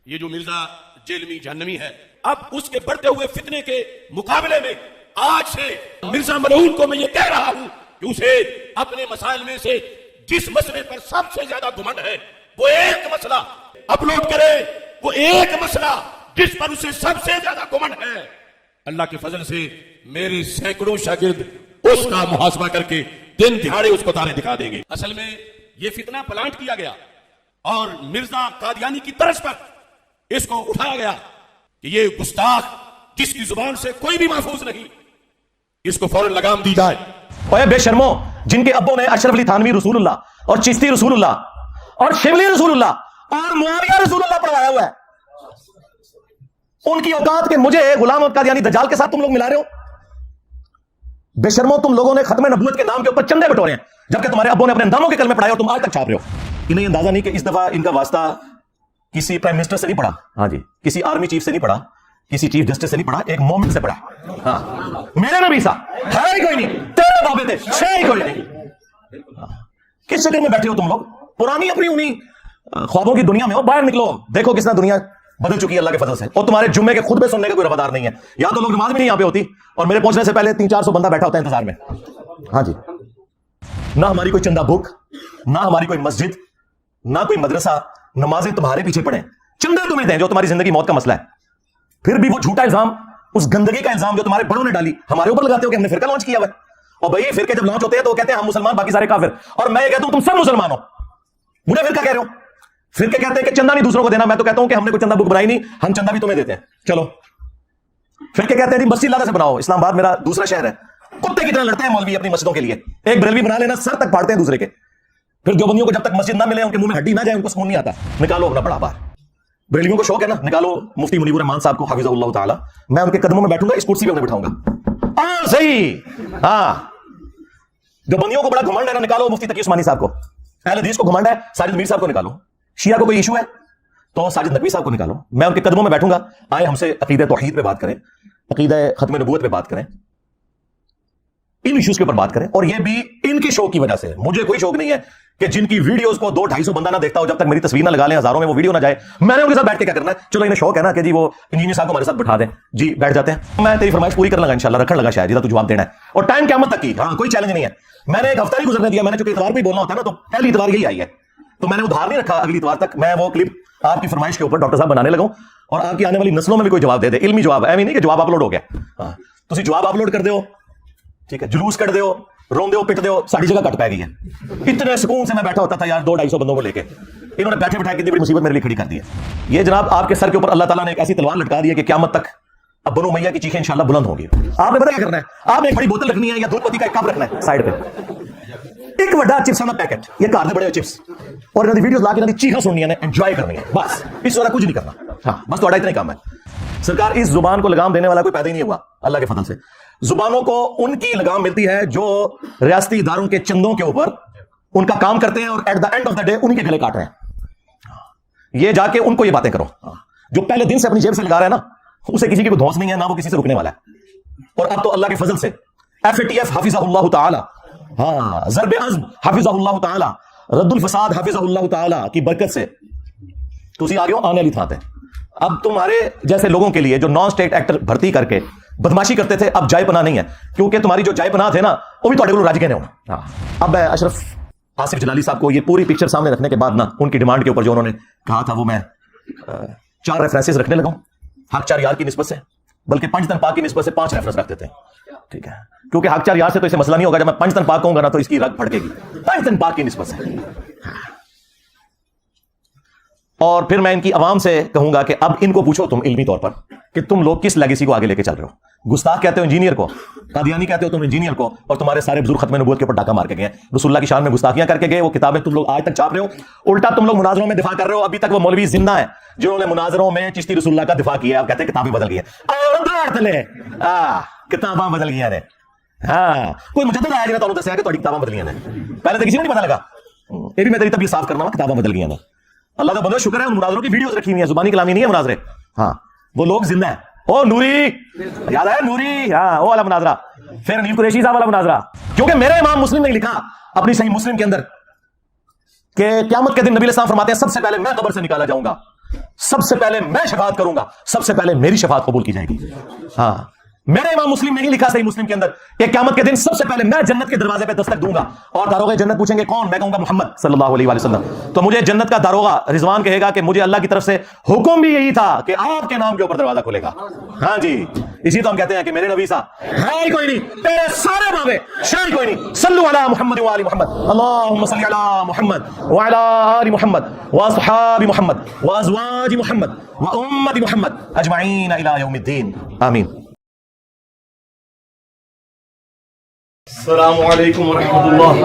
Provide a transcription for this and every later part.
یہ جو مرزا جیلمی جہنمی ہے، اب اس کے بڑھتے ہوئے فتنے کے مقابلے میں آج سے مرزا ملعون کو میں یہ کہہ رہا ہوں کہ اسے اپنے مسائل میں سے جس مسئلے پر سب سے زیادہ گھمنڈ ہے وہ ایک مسئلہ اپلوڈ کرے، وہ ایک مسئلہ جس پر اسے سب سے زیادہ گھمنڈ ہے۔ اللہ کے فضل سے میرے سینکڑوں شاگرد اس کا محاسبہ کر کے دن دہاڑے اس کو تارے دکھا دیں گے۔ اصل میں یہ فتنہ پلانٹ کیا گیا اور مرزا قادیانی کی طرز پر اس کو اٹھایا گیا کہ یہ گستاخ جس کی زبان سے کوئی بھی محفوظ نہیں، اس کو فوراً لگام دی جائے۔ اوے بے شرمو، جن کے ابوں نے اشرف علی تھانوی رسول اللہ اور چشتی رسول اللہ اور شبلی رسول اللہ اور معاویہ رسول اللہ پڑھایا ہوا ہے، ان کی اوقات کے مجھے غلام قادیانی دجال کے ساتھ تم لوگ ملا رہے ہو؟ بے شرمو، تم لوگوں نے ختم نبوت کے نام کے اوپر چندے بٹورے ہیں، جبکہ تمہارے ابوں نے اپنے انداموں کے کلمے پڑھائے اور تم آج تک چھاپ رہے ہو۔ انہیں اندازہ نہیں کہ اس دفعہ ان کا واسطہ کسی پرائم منسٹر سے نہیں پڑھا، ہاں جی، کسی آرمی چیف سے نہیں پڑھا، کسی چیف جسٹس سے نہیں پڑھا، ایک مومن سے پڑھا۔ ہاں، میرے نبی سا ہے ہی کوئی نہیں، تیرے بابے تھے ہے ہی کوئی نہیں۔ کس شکل میں بیٹھے ہو تم لوگ؟ پرانی اپنی انہیں خوابوں کی دنیا میں ہو، باہر نکلو، دیکھو کس طرح دنیا بدل چکی ہے اللہ کے فضل سے، اور تمہارے جمعے کے خطبے سننے کا کوئی روادار نہیں ہے۔ یا تو لوگ نماز میں نہیں یہاں پہ ہوتی اور میرے پہنچنے سے پہلے 300-400 بندہ بیٹھا ہوتا ہے انتظار میں۔ ہاں جی، نہ ہماری کوئی چندہ بک، نہ ہماری کوئی مسجد، نہ کوئی مدرسہ، نمازیں تمہارے پیچھے پڑیں، چندے تمہیں دیں جو تمہاری زندگی موت کا مسئلہ ہے۔ پھر بھی وہ جھوٹا الزام، اس گندگی کا الزام جو تمہارے بڑوں نے ڈالی ہمارے اوپر لگاتے ہو کہ ہم نے فرقہ لانچ کیا ہوا ہے۔ اور بھائی فرقے جب لانچ ہوتے ہیں تو وہ کہتے ہیں ہم مسلمان باقی سارے کافر، اور میں یہ کہتا ہوں تم سب مسلمان ہو، مجھے فرقہ کہہ رہے ہو۔ فرقے کہتے ہیں کہ چندہ نہیں دوسروں کو دینا، میں تو کہتا ہوں کہ ہم نے کوئی چندہ بک بنائی نہیں، ہم چندہ بھی تمہیں دیتے ہیں، چلو۔ فرقے کہتے ہیں مسجد لادہ سے بناؤ، اسلام آباد میرا دوسرا شہر ہے، کتے کی طرح لڑتے ہیں مولوی اپنی مسجدوں کے لیے، ایک بریلوی بنا لینا سر تک پھاڑتے ہیں دوسرے کے، پھر دیوبندیوں کو جب تک مسجد نہ ملے ان کے منہ میں ہڈی نہ جائے ان کو سکون نہیں آتا، نکالو اپنا بڑا بار۔ بریلویوں کو شوق ہے نا، نکالو مفتی منیب الرحمان صاحب کو حفظہ اللہ تعالی، میں ان کے قدموں میں بیٹھوں گا، اس کرسی پہ انہیں بٹھاؤں گا۔ ہاں صحیح، ہاں دیوبندیوں کو بڑا گھمنڈ ہے نا، نکالو مفتی تقی عثمانی صاحب کو، اہل حدیث کو گھمنڈ ہے ساجد میر صاحب کو نکالو، شیعہ کو کوئی ایشو ہے تو ساجد نقوی صاحب کو نکالو، میں ان کے قدموں میں بیٹھوں گا، آئے ہم سے عقیدہ توحید پہ بات کریں، عقیدہ ختم نبوت پہ بات کریں، ان ایشوز کے اوپر بات کریں، اور یہ بھی ان کے شوق کی وجہ سے۔ مجھے کوئی شوق نہیں ہے کہ جن کی ویڈیوز کو 200-250 بندہ نہ دیکھتا ہو، جب تک میری تصویر نہ لگا لیں ہزاروں میں وہ ویڈیو نہ جائے، میں نے ان کے ساتھ بیٹھ کے کیا کرنا ہے؟ چلو انہیں شوق ہے نا کہ جی وہ انجینئر صاحب کو ہمارے ساتھ بٹھا دیں، جی بیٹھ جاتے ہیں، میں تیری فرمائش پوری کرنے لگا انشاءاللہ، رکھنے لگا شاید جیسا تو جواب دینا ہے، اور ٹائم قیامت تک کی، ہاں کوئی چیلنج نہیں ہے۔ میں نے ایک ہفتہ نہیں گزرنے دیا، میں نے چونکہ اتوار پہ بولنا ہوتا ہے نا، تو پہلی اتوار یہی آئی ہے، تو میں نے ادھار نہیں رکھا اگلی اتوار تک، میں وہ کلپ آپ کی فرمائش کے اوپر ڈاکٹر صاحب بنانے لگا اور آپ کی آنے والی نسلوں میں بھی کوئی جواب دے دے، علمی جواب، ایویں نہیں کہ جواب اپلوڈ ہو گیا، ہاں تسی جواب اپلوڈ کر دیو، ٹھیک ہے، جلوس کر دیو، رون دیو، پٹ دیو، ساری جگہ کٹ پہ گئی ہے۔ اتنے سکون سے میں بیٹھا ہوتا تھا یار 200-250 بندوں کو لے کے، انہوں نے بیٹھے بٹھائے کتنی بڑی مصیبت میرے لیے کھڑی کر دی ہے۔ یہ جناب آپ کے سر کے اوپر اللہ تعالیٰ نے ایک ایسی تلوار لٹکا دی ہے کہ قیامت تک اب بنو امیہ کی چیخیں انشاءاللہ بلند ہوں گی۔ آپ نے پتہ کیا کرنا ہے؟ آپ نے ایک بڑی بوتل رکھنی ہے یا دودھ پتی کا ایک کپ رکھنا ہے سائڈ پہ، ایک بڑا چپس کا پیکٹ، یہ کار دے بڑے چپس، اور انہوں نے ویڈیوز لا کے انہوں نے چیخاں سننی ہے، انجوائے کرنی ہے، بس اس طرح کچھ نہیں کرنا، ہاں بس تھوڑا اتنا ہی کام ہے۔ سرکار اس زبان کو لگام دینے والا کوئی پیدا ہی نہیں ہوا اللہ کے فضل سے۔ زبانوں کو ان کی لگام ملتی ہے جو ریاستی اداروں کے چندوں کے اوپر ان کا کام کرتے ہیں اور at the end of the day انہی کے گلے کاٹ رہے ہیں۔ یہ جا کے ان کو یہ باتیں کرو، جو پہلے دن سے اپنی جیب سے لگا رہا ہے نا، اسے کسی کی کوئی دھونس نہیں ہے، نہ وہ کسی سے رکنے والا ہے۔ اور اب تو اللہ کے فضل سے FATF حفظہ اللہ تعالی، ہاں ضرب عزم حفظہ اللہ تعالی، رد الفساد حفظہ اللہ تعالی کی برکت سے تسی آگے ہو آنے والی تھا تے۔ اب تمہارے جیسے لوگوں کے لیے جو نان اسٹیٹ ایکٹر بھرتی کر کے بدماشی کرتے تھے اب جائے پناہ نہیں ہے، کیونکہ تمہاری جو جائے پناہ تھے نا وہ بھی تھوڑے کو راج گئے ہونا۔ اب میں اشرف آصف جلالی صاحب کو یہ پوری پکچر سامنے رکھنے کے بعد نا ان کی ڈیمانڈ کے اوپر جو انہوں نے کہا تھا وہ میں 4 ریفرنسز رکھنے لگا ہوں، حق 4 یار کی نسبت سے، بلکہ 5 تن پاک کی نسبت سے 5 ریفرنس رکھ دیتے ہیں، ٹھیک ہے، کیونکہ حق 4 یار سے تو اسے مسئلہ نہیں ہوگا، جب میں 5 تن پاک کہوں گا نا تو اس کی رگ پھڑکے گی، 5 تن پاک کی نسبت سے۔ اور پھر میں ان کی عوام سے کہوں گا کہ اب ان کو پوچھو تم علمی طور پر کہ تم لوگ کس لیگیسی کو آگے لے کے چل رہے ہو۔ گستاخ کہتے ہو انجینئر کو، قادیانی کہتے ہو تم انجینئر کو، اور تمہارے سارے بزرگ ختم نبوت کے اوپر ڈاکہ مار کے گئے، رسول اللہ کی شان میں گستاخیاں کر کے گئے، وہ کتابیں تم لوگ آج تک چھاپ رہے ہو، الٹا تم لوگ مناظروں میں دفاع کر رہے ہو۔ ابھی تک وہ مولوی زندہ ہیں جنہوں نے مناظروں میں چشتی رسول اللہ کا دفاع کیا، اب کہتے ہیں کتابیں بدل گئی ہیں، کتاباں بدل گئی ہیں، ہاں کوئی مجدد آیا جنہیں تو دسیا کہ تھوڑی کتاباں بدل گئی ہیں، پہلے تو کسی کو نہیں پتا لگا، یہ بھی میں تیری طبیعت صاف کرنا ہوں، کتاباں بدل گئی ہیں۔ اللہ کا بندہ شکر ہے ان مناظروں کی ویڈیوز رکھی ہوئی ہیں، زبانی کلامی نہیں ہے مناظرے، ہاں وہ لوگ زندہ ہیں۔ او نوری یاد ہے نوری، ہاں وہ والا مناظرہ، پھر انیل قریشی صاحب والا مناظرہ، کیونکہ میرے امام مسلم نے لکھا اپنی صحیح مسلم کے اندر کہ قیامت کے دن نبی علیہ السلام فرماتے ہیں سب سے پہلے میں قبر سے نکالا جاؤں گا سب سے پہلے میں شفاعت کروں گا، سب سے پہلے میری شفاعت قبول کی جائے گی. ہاں، میرے امام مسلم نے نہیں لکھا صحیح مسلم کے اندر کہ قیامت کے دن سب سے پہلے میں جنت کے دروازے پہ دستک دوں گا اور داروغہ جنت پوچھیں گے کون؟ میں کہوں گا محمد صلی اللہ علیہ وآلہ وسلم. تو مجھے جنت کا داروغہ رضوان کہے گا کہ مجھے اللہ کی طرف سے حکم بھی یہی تھا کہ آپ کے نام کے اوپر دروازہ کھلے گا. ہاں جی، اسی تو ہم کہتے ہیں کہ میرے نبی سا ہے ہی کوئی نہیں، تیرے سارے بابے شاید کوئی نہیں. صلو علی محمد وآل محمد، اللہم صلی علی محمد وعلی آل محمد واصحاب محمد وازواج محمد وامت محمد اجمعین الی یوم الدین، آمین. السلام علیکم ورحمۃ اللہ،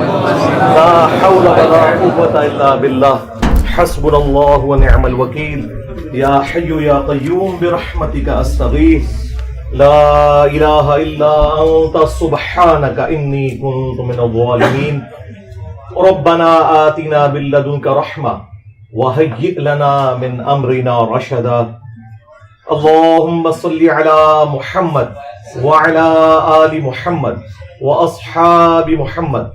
لا حول ولا قوة الا باللہ، حسبنا اللہ ونعم الوکیل، یا حی یا قیوم برحمتک استغیث، لا الہ الا انت سبحانک انی کنت من الظالمین، ربنا آتنا من لدنک رحمہ وہیئ لنا من امرنا رشدا. اللہم صل علی محمد وعلی آل محمد واصحاب محمد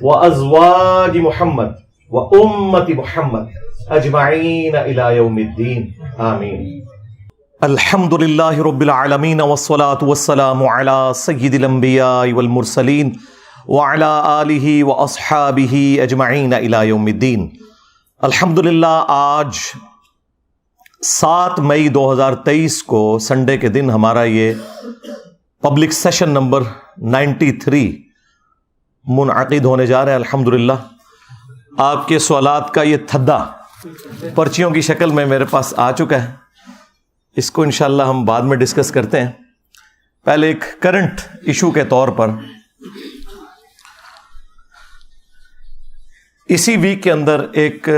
وازواج محمد وامت محمد اجمعین الی یوم الدین، آمین. الحمد للہ رب العالمین والصلاة والسلام علی سید الانبیاء والمرسلین وعلی آلہ واصحابہ اجمعین الی یوم الدین. الحمد للہ آج 7 مئی 2023 کو سنڈے کے دن ہمارا یہ پبلک سیشن نمبر 93 منعقد ہونے جا رہے ہیں. الحمدللہ آپ کے سوالات کا یہ تھدا پرچیوں کی شکل میں میرے پاس آ چکا ہے. اس کو انشاءاللہ ہم بعد میں ڈسکس کرتے ہیں. پہلے ایک کرنٹ ایشو کے طور پر اسی ویک کے اندر ایک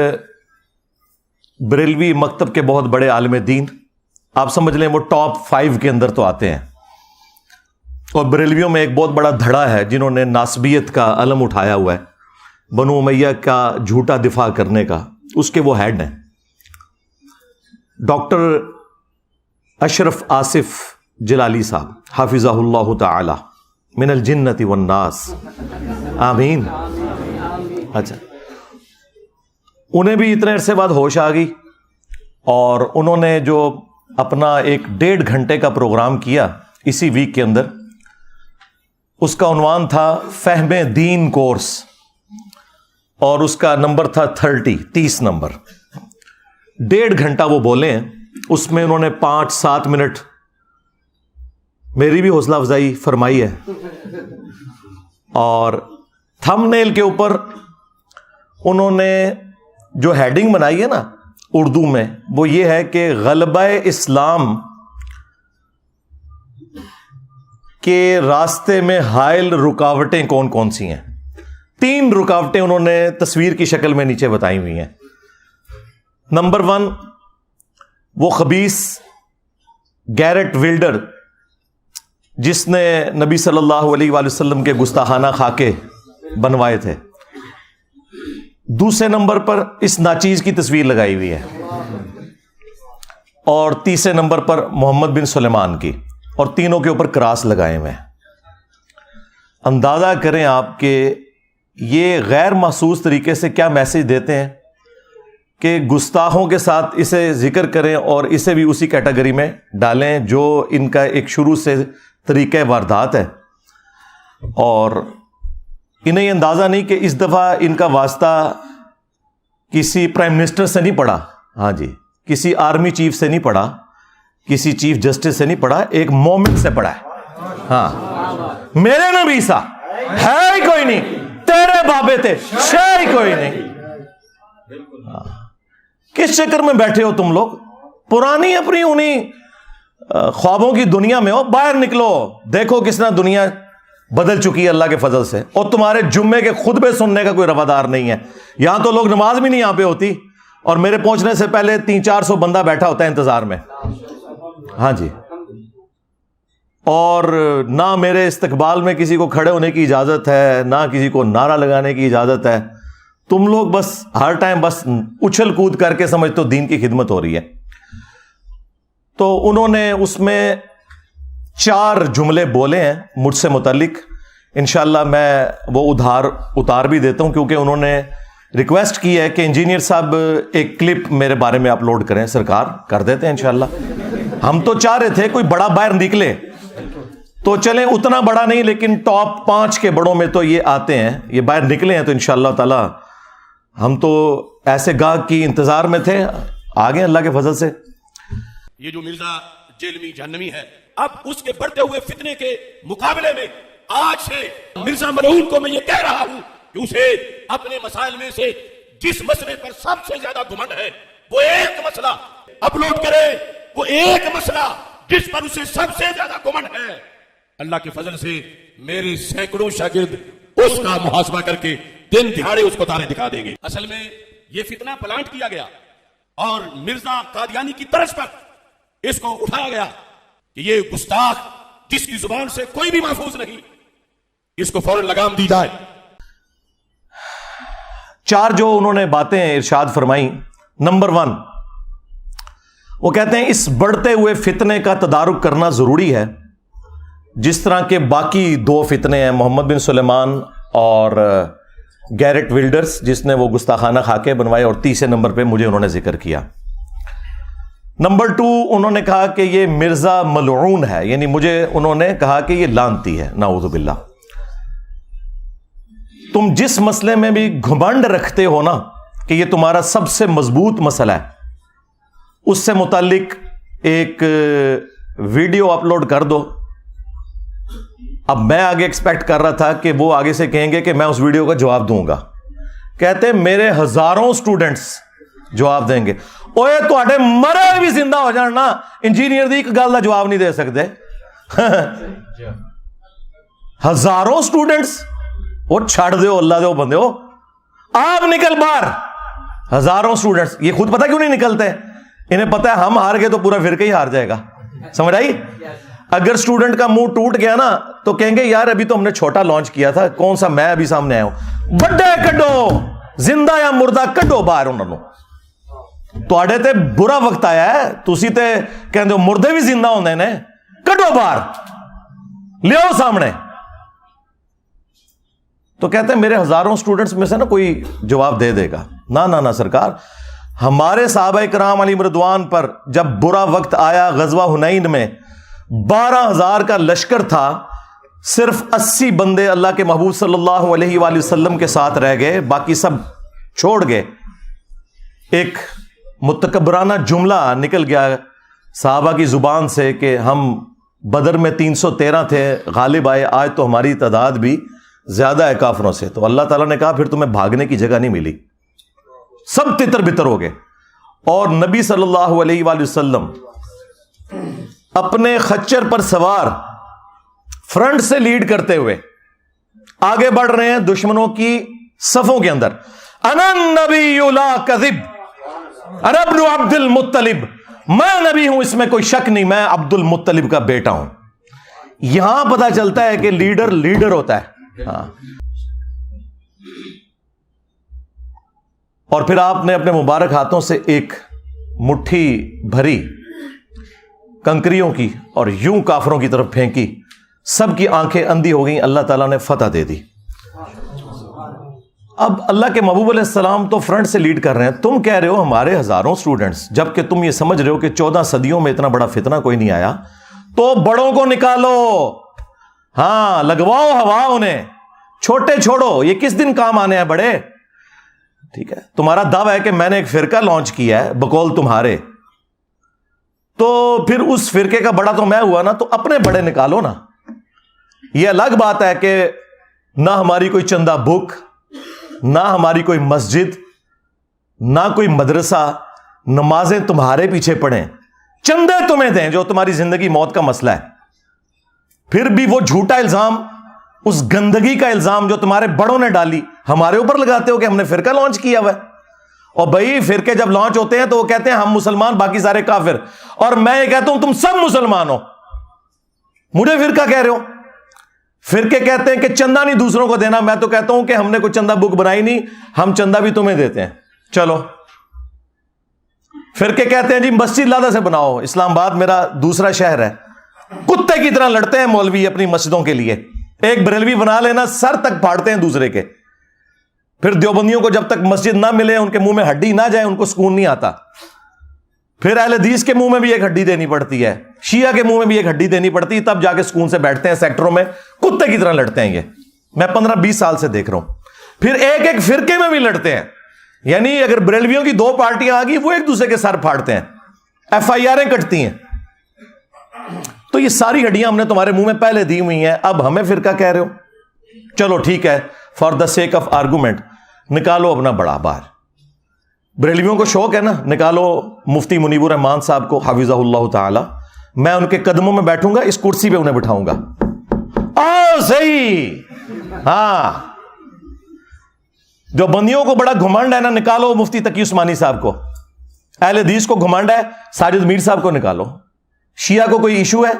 بریلوی مکتب کے بہت بڑے عالم دین، آپ سمجھ لیں وہ ٹاپ 5 کے اندر تو آتے ہیں، اور بریلویوں میں ایک بہت بڑا دھڑا ہے جنہوں نے ناسبیت کا علم اٹھایا ہوا ہے، بنو امیہ کا جھوٹا دفاع کرنے کا، اس کے وہ ہیڈ ہیں ڈاکٹر اشرف آصف جلالی صاحب، حافظہ اللہ تعالی من الجنت والناس، آمین. اچھا، انہیں بھی اتنے عرصے بعد ہوش آ گئی اور انہوں نے جو اپنا ایک 1.5 گھنٹے کا پروگرام کیا اسی ویک کے اندر، اس کا عنوان تھا فہم دین کورس، اور اس کا نمبر تھا 30 نمبر. 1.5 گھنٹہ وہ بولے ہیں، اس میں انہوں نے 5-7 منٹ میری بھی حوصلہ افزائی فرمائی ہے، اور تھم نیل کے اوپر انہوں نے جو ہیڈنگ بنائی ہے نا اردو میں، وہ یہ ہے کہ غلبہ اسلام کے راستے میں حائل رکاوٹیں کون کون سی ہیں. 3 رکاوٹیں انہوں نے تصویر کی شکل میں نیچے بتائی ہوئی ہیں. نمبر 1، وہ خبیث گیرٹ ولڈر جس نے نبی صلی اللہ علیہ وآلہ وسلم کے گستاخانہ خاکے بنوائے تھے. دوسرے نمبر پر اس ناچیز کی تصویر لگائی ہوئی ہے، اور تیسرے نمبر پر محمد بن سلیمان کی، اور تینوں کے اوپر کراس لگائے ہوئے ہیں. اندازہ کریں آپ کہ یہ غیر محسوس طریقے سے کیا میسج دیتے ہیں کہ گستاخوں کے ساتھ اسے ذکر کریں اور اسے بھی اسی کیٹیگری میں ڈالیں جو ان کا ایک شروع سے طریقہ واردات ہے. اور انہیں یہ اندازہ نہیں کہ اس دفعہ ان کا واسطہ کسی پرائم منسٹر سے نہیں پڑا، ہاں جی، کسی آرمی چیف سے نہیں پڑا، کسی چیف جسٹس سے نہیں پڑا، ایک مومن سے پڑا ہے. ہاں، میرے نبی سا ہے ہی کوئی نہیں، تیرے بابے تھے ہے ہی کوئی نہیں. کس چکر میں بیٹھے ہو تم لوگ؟ پرانی اپنی انہیں خوابوں کی دنیا میں ہو، باہر نکلو، دیکھو کس طرح دنیا بدل چکی ہے اللہ کے فضل سے. اور تمہارے جمعے کے خطبے سننے کا کوئی روادار نہیں ہے. یہاں تو لوگ نماز بھی نہیں یہاں پہ ہوتی، اور میرے پہنچنے سے پہلے 300-400 بندہ بیٹھا ہوتا ہے انتظار میں. ہاں جی، اور نہ میرے استقبال میں کسی کو کھڑے ہونے کی اجازت ہے، نہ کسی کو نعرہ لگانے کی اجازت ہے. تم لوگ بس ہر ٹائم بس اچھل کود کر کے سمجھتے ہو دین کی خدمت ہو رہی ہے. تو انہوں نے اس میں 4 جملے بولے ہیں مجھ سے متعلق. انشاءاللہ میں وہ اتار بھی دیتا ہوں، کیونکہ انہوں نے ریکویسٹ کی ہے کہ انجینئر صاحب ایک کلپ میرے بارے میں اپلوڈ کریں. سرکار کر دیتے ہیں انشاءاللہ. ہم تو چاہ رہے تھے کوئی بڑا باہر نکلے تو چلیں, اتنا بڑا نہیں لیکن ٹاپ 5 کے بڑوں میں تو یہ آتے ہیں, یہ باہر نکلے ہیں تو انشاءاللہ تعالی. ہم تو ایسے گاہک کی انتظار میں تھے, آگے اللہ کے فضل سے. یہ جو مرزا جیلمی جہنمی ہے, اب اس کے بڑھتے ہوئے فتنے کے مقابلے میں آج سے مرزا ملعون کو میں یہ کہہ رہا ہوں کہ اسے اپنے مسائل میں سے جس مسئلے پر سب سے زیادہ گھمنڈ ہے وہ ایک مسئلہ اپلوڈ کرے, وہ ایک مسئلہ جس پر اسے سب سے زیادہ گھمنڈ ہے. اللہ کے فضل سے میرے سینکڑوں شاگرد اس کا محاسبہ کر کے دن دہاڑے اس کو تارے دکھا دیں گے. اصل میں یہ فتنہ پلانٹ کیا گیا اور مرزا قادیانی کی طرز پر اس کو اٹھایا گیا کہ یہ گستاخ جس کی زبان سے کوئی بھی محفوظ نہیں, اس کو فوراً لگام دی جائے. 4 جو انہوں نے باتیں ارشاد فرمائی. نمبر 1, وہ کہتے ہیں اس بڑھتے ہوئے فتنے کا تدارک کرنا ضروری ہے, جس طرح کے باقی 2 فتنے ہیں, محمد بن سلیمان اور گیرٹ ولڈرز جس نے وہ گستاخانہ خاکے بنوائے, اور تیسرے نمبر پہ مجھے انہوں نے ذکر کیا. نمبر 2, انہوں نے کہا کہ یہ مرزا ملعون ہے, یعنی مجھے انہوں نے کہا کہ یہ لعنتی ہے, نعوذ باللہ. تم جس مسئلے میں بھی گھمنڈ رکھتے ہو نا کہ یہ تمہارا سب سے مضبوط مسئلہ ہے, اس سے متعلق ایک ویڈیو اپلوڈ کر دو. اب میں آگے ایکسپیکٹ کر رہا تھا کہ وہ آگے سے کہیں گے کہ میں اس ویڈیو کا جواب دوں گا. کہتے میرے ہزاروں سٹوڈنٹس جواب دیں گے. اوے تواڈے مرے بھی زندہ ہو جان نا, انجینئر دی ایک گل دا جواب نہیں دے سکتے. ہزاروں سٹوڈنٹس, وہ چھڑ دیو اللہ دے بندے ہو, آپ نکل باہر. ہزاروں سٹوڈنٹس, یہ خود پتہ کیوں نہیں نکلتے, انہیں پتہ ہے ہم ہار گئے تو پورا فرقہ ہی ہار جائے گا. سمجھ آئی؟ اگر سٹوڈنٹ کا منہ ٹوٹ گیا نا تو کہیں گے یار ابھی تو ہم نے چھوٹا لانچ کیا تھا, کون سا میں ابھی سامنے آیا ہوں. بڑے کڈو, زندہ یا مردہ کڈو باہر انہوں نے. تواڈے تے برا وقت آیا ہے, تسی تے کہندے ہو مردے بھی زندہ ہوندے نے, کڈو باہر لیاؤ سامنے. تو کہتے ہیں میرے ہزاروں سٹوڈنٹس میں سے نا کوئی جواب دے دے گا. نہ سرکار, ہمارے صحابہ کرام علیہم رضوان پر جب برا وقت آیا غزوہ حنین میں 12,000 کا لشکر تھا, صرف 80 بندے اللہ کے محبوب صلی اللہ علیہ وآلہ وسلم کے ساتھ رہ گئے, باقی سب چھوڑ گئے. ایک متکبرانہ جملہ نکل گیا صحابہ کی زبان سے کہ ہم بدر میں 313 تھے, غالب آئے, آج تو ہماری تعداد بھی زیادہ ہے کافروں سے. تو اللہ تعالیٰ نے کہا پھر تمہیں بھاگنے کی جگہ نہیں ملی, سب تتر بتر ہو گئے. اور نبی صلی اللہ علیہ وآلہ وسلم اپنے خچر پر سوار فرنٹ سے لیڈ کرتے ہوئے آگے بڑھ رہے ہیں دشمنوں کی صفوں کے اندر. انا النبی لا کذب انا ابن عبد المطلب, میں نبی ہوں اس میں کوئی شک نہیں, میں عبد المطلب کا بیٹا ہوں. یہاں پتہ چلتا ہے کہ لیڈر ہوتا ہے. ہاں. اور پھر آپ نے اپنے مبارک ہاتھوں سے ایک مٹھی بھری کنکریوں کی اور یوں کافروں کی طرف پھینکی, سب کی آنکھیں اندھی ہو گئیں, اللہ تعالیٰ نے فتح دے دی. اب اللہ کے محبوب علیہ السلام تو فرنٹ سے لیڈ کر رہے ہیں, تم کہہ رہے ہو ہمارے ہزاروں سٹوڈنٹس, جبکہ تم یہ سمجھ رہے ہو کہ 14 صدیوں میں اتنا بڑا فتنہ کوئی نہیں آیا. تو بڑوں کو نکالو, ہاں لگواؤ ہوا انہیں, چھوٹے چھوڑو, یہ کس دن کام آنے ہیں بڑے. ٹھیک ہے, تمہارا دعویٰ ہے کہ میں نے ایک فرقہ لانچ کیا ہے بقول تمہارے, تو پھر اس فرقے کا بڑا تو میں ہوا نا, تو اپنے بڑے نکالو نا. یہ الگ بات ہے کہ نہ ہماری کوئی چندہ بک, نہ ہماری کوئی مسجد, نہ کوئی مدرسہ, نمازیں تمہارے پیچھے پڑھیں, چندے تمہیں دیں جو تمہاری زندگی موت کا مسئلہ ہے. پھر بھی وہ جھوٹا الزام, اس گندگی کا الزام جو تمہارے بڑوں نے ڈالی ہمارے اوپر لگاتے ہو کہ ہم نے فرقہ لانچ کیا ہوا ہے. اور بھائی فرقے جب لانچ ہوتے ہیں تو وہ کہتے ہیں ہم مسلمان باقی سارے کافر, اور میں یہ کہتا ہوں تم سب مسلمان ہو, مجھے فرقہ کہہ رہے ہو. فرقے کہتے ہیں کہ چندہ نہیں دوسروں کو دینا, میں تو کہتا ہوں کہ ہم نے کوئی چندہ بک بنائی نہیں, ہم چندہ بھی تمہیں دیتے ہیں. چلو فرقے کہتے ہیں جی مسجد لادہ سے بناؤ, اسلام آباد میرا دوسرا شہر ہے, کتے کی طرح لڑتے ہیں مولوی اپنی مسجدوں کے لیے, ایک بریلوی بنا لینا سر تک پھاڑتے ہیں دوسرے کے. پھر دیوبندیوں کو جب تک مسجد نہ ملے، ان کے منہ میں ہڈی نہ جائے، ان کو سکون نہیں آتا. پھر اہل حدیث کے منہ میں بھی ایک ہڈی دینی پڑتی ہے، شیعہ کے منہ میں بھی ایک ہڈی دینی پڑتی ہے، تب جا کے سکون سے بیٹھتے ہیں. سیکٹروں میں کتے کی طرح لڑتے ہیں. یہ میں 15-20 سال سے دیکھ رہا ہوں. پھر ایک ایک فرقے میں بھی لڑتے ہیں. یعنی اگر بریلویوں کی 2 پارٹیاں آ گئی، وہ ایک دوسرے کے سر پھاڑتے ہیں، FIR کٹتی ہیں. تو یہ ساری ہڈیاں ہم نے تمہارے منہ میں پہلے دی ہوئی ہیں، اب ہمیں فرقہ کہہ رہے ہو. چلو ٹھیک ہے، for the sake of argument نکالو اپنا بڑا باہر. بریلویوں کو شوق ہے نا، نکالو مفتی منیب الرحمان صاحب کو حفظہ اللہ تعالی. میں ان کے قدموں میں بیٹھوں گا، اس کرسی پہ انہیں بٹھاؤں گا. صحیح. ہاں، جو بندیوں کو بڑا گھمنڈ ہے نا، نکالو مفتی تقی عثمانی صاحب کو. اہل حدیث کو گھمنڈ ہے، ساجد میر صاحب کو نکالو. شیعہ کو کوئی ایشو ہے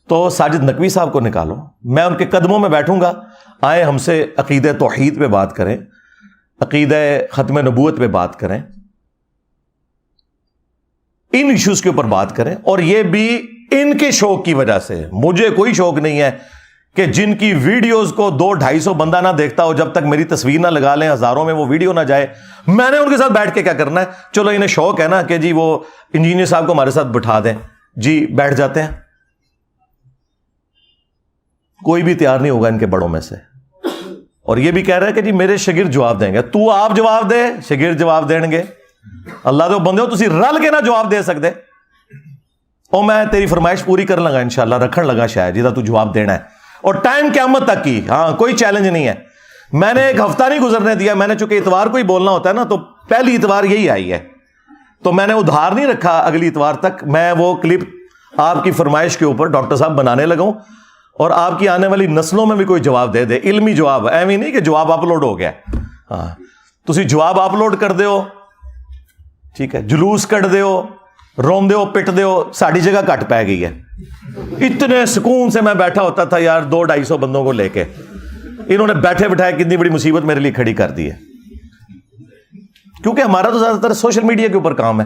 تو ساجد نقوی صاحب کو نکالو. میں ان کے قدموں میں بیٹھوں گا. آئے ہم سے عقیدہ توحید پہ بات کریں، عقیدہ ختم نبوت پہ بات کریں، ان ایشوز کے اوپر بات کریں. اور یہ بھی ان کے شوق کی وجہ سے. مجھے کوئی شوق نہیں ہے کہ جن کی ویڈیوز کو 200-250 بندہ نہ دیکھتا ہو، جب تک میری تصویر نہ لگا لیں، ہزاروں میں وہ ویڈیو نہ جائے، میں نے ان کے ساتھ بیٹھ کے کیا کرنا ہے؟ چلو انہیں شوق ہے نا کہ جی وہ انجینئر صاحب کو ہمارے ساتھ بٹھا دیں، جی بیٹھ جاتے ہیں. کوئی بھی تیار نہیں ہوگا ان کے بڑوں میں سے. اور یہ بھی کہہ رہا ہے کہ جی میرے شاگرد جواب دیں گے. تو آپ جواب دے، شاگرد جواب دیں گے؟ اللہ دے بندے ہو، تسی رل کے نہ جواب دے سکتے. اور میں تیری فرمائش پوری کر لگا انشاءاللہ، رکھن لگا شاید جہاں تو جواب دینا ہے. اور ٹائم قیامت تک کی. ہاں، کوئی چیلنج نہیں ہے. میں نے ایک ہفتہ نہیں گزرنے دیا. میں نے چونکہ اتوار کو ہی بولنا ہوتا ہے نا، تو پہلی اتوار یہی آئی ہے، تو میں نے ادھار نہیں رکھا اگلی اتوار تک. میں وہ کلپ آپ کی فرمائش کے اوپر ڈاکٹر صاحب بنانے لگا ہوں، اور آپ کی آنے والی نسلوں میں بھی کوئی جواب دے دے. علمی جواب، ایویں نہیں کہ جواب اپلوڈ ہو گیا. ہاں، تسی جواب اپلوڈ کر دیو، ٹھیک ہے، جلوس کٹ دیو، رون دیو، پٹ دیو، ساڑی جگہ کٹ پہ گئی ہے. اتنے سکون سے میں بیٹھا ہوتا تھا یار 200-250 بندوں کو لے کے. انہوں نے بیٹھے بٹھائے کتنی بڑی مصیبت میرے لیے کھڑی کر دی ہے. کیونکہ ہمارا تو زیادہ تر سوشل میڈیا کے اوپر کام ہے.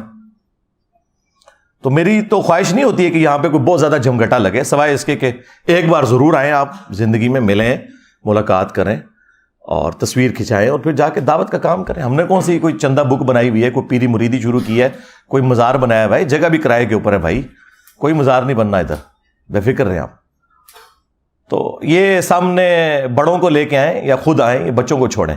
تو میری تو خواہش نہیں ہوتی ہے کہ یہاں پہ کوئی بہت زیادہ جھمگٹا لگے، سوائے اس کے کہ ایک بار ضرور آئیں، آپ زندگی میں ملیں، ملاقات کریں اور تصویر کھنچائیں، اور پھر جا کے دعوت کا کام کریں. ہم نے کون سی کوئی چندہ بک بنائی ہوئی ہے، کوئی پیری مریدی شروع کی ہے، کوئی مزار بنایا ہے؟ بھائی جگہ بھی کرائے کے اوپر ہے بھائی، کوئی مزار نہیں بننا ادھر، بے فکر رہیں آپ. تو یہ سامنے بڑوں کو لے کے آئیں یا خود آئیں، یہ بچوں کو چھوڑیں.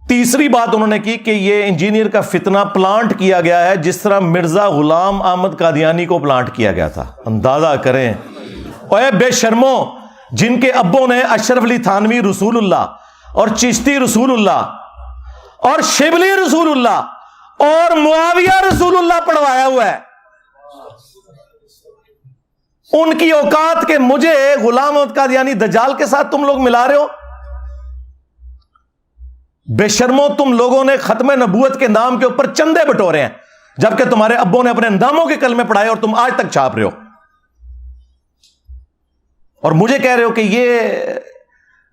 تیسری بات انہوں نے کی کہ یہ انجینئر کا فتنہ پلانٹ کیا گیا ہے جس طرح مرزا غلام احمد قادیانی کو پلانٹ کیا گیا تھا. اندازہ کریں، اوے بے شرمو، جن کے ابوں نے اشرف علی تھانوی رسول اللہ اور چشتی رسول اللہ اور شبلی رسول اللہ اور معاویہ رسول اللہ پڑھوایا ہوا ہے، ان کی اوقات کے مجھے غلام احمد قادیانی دجال کے ساتھ تم لوگ ملا رہے ہو. بے شرمو، تم لوگوں نے ختم نبوت کے نام کے اوپر چندے بٹورے ہیں، جبکہ تمہارے ابوں نے اپنے ناموں کے کلمے پڑھائے اور تم آج تک چھاپ رہے ہو. اور مجھے کہہ رہے ہو کہ یہ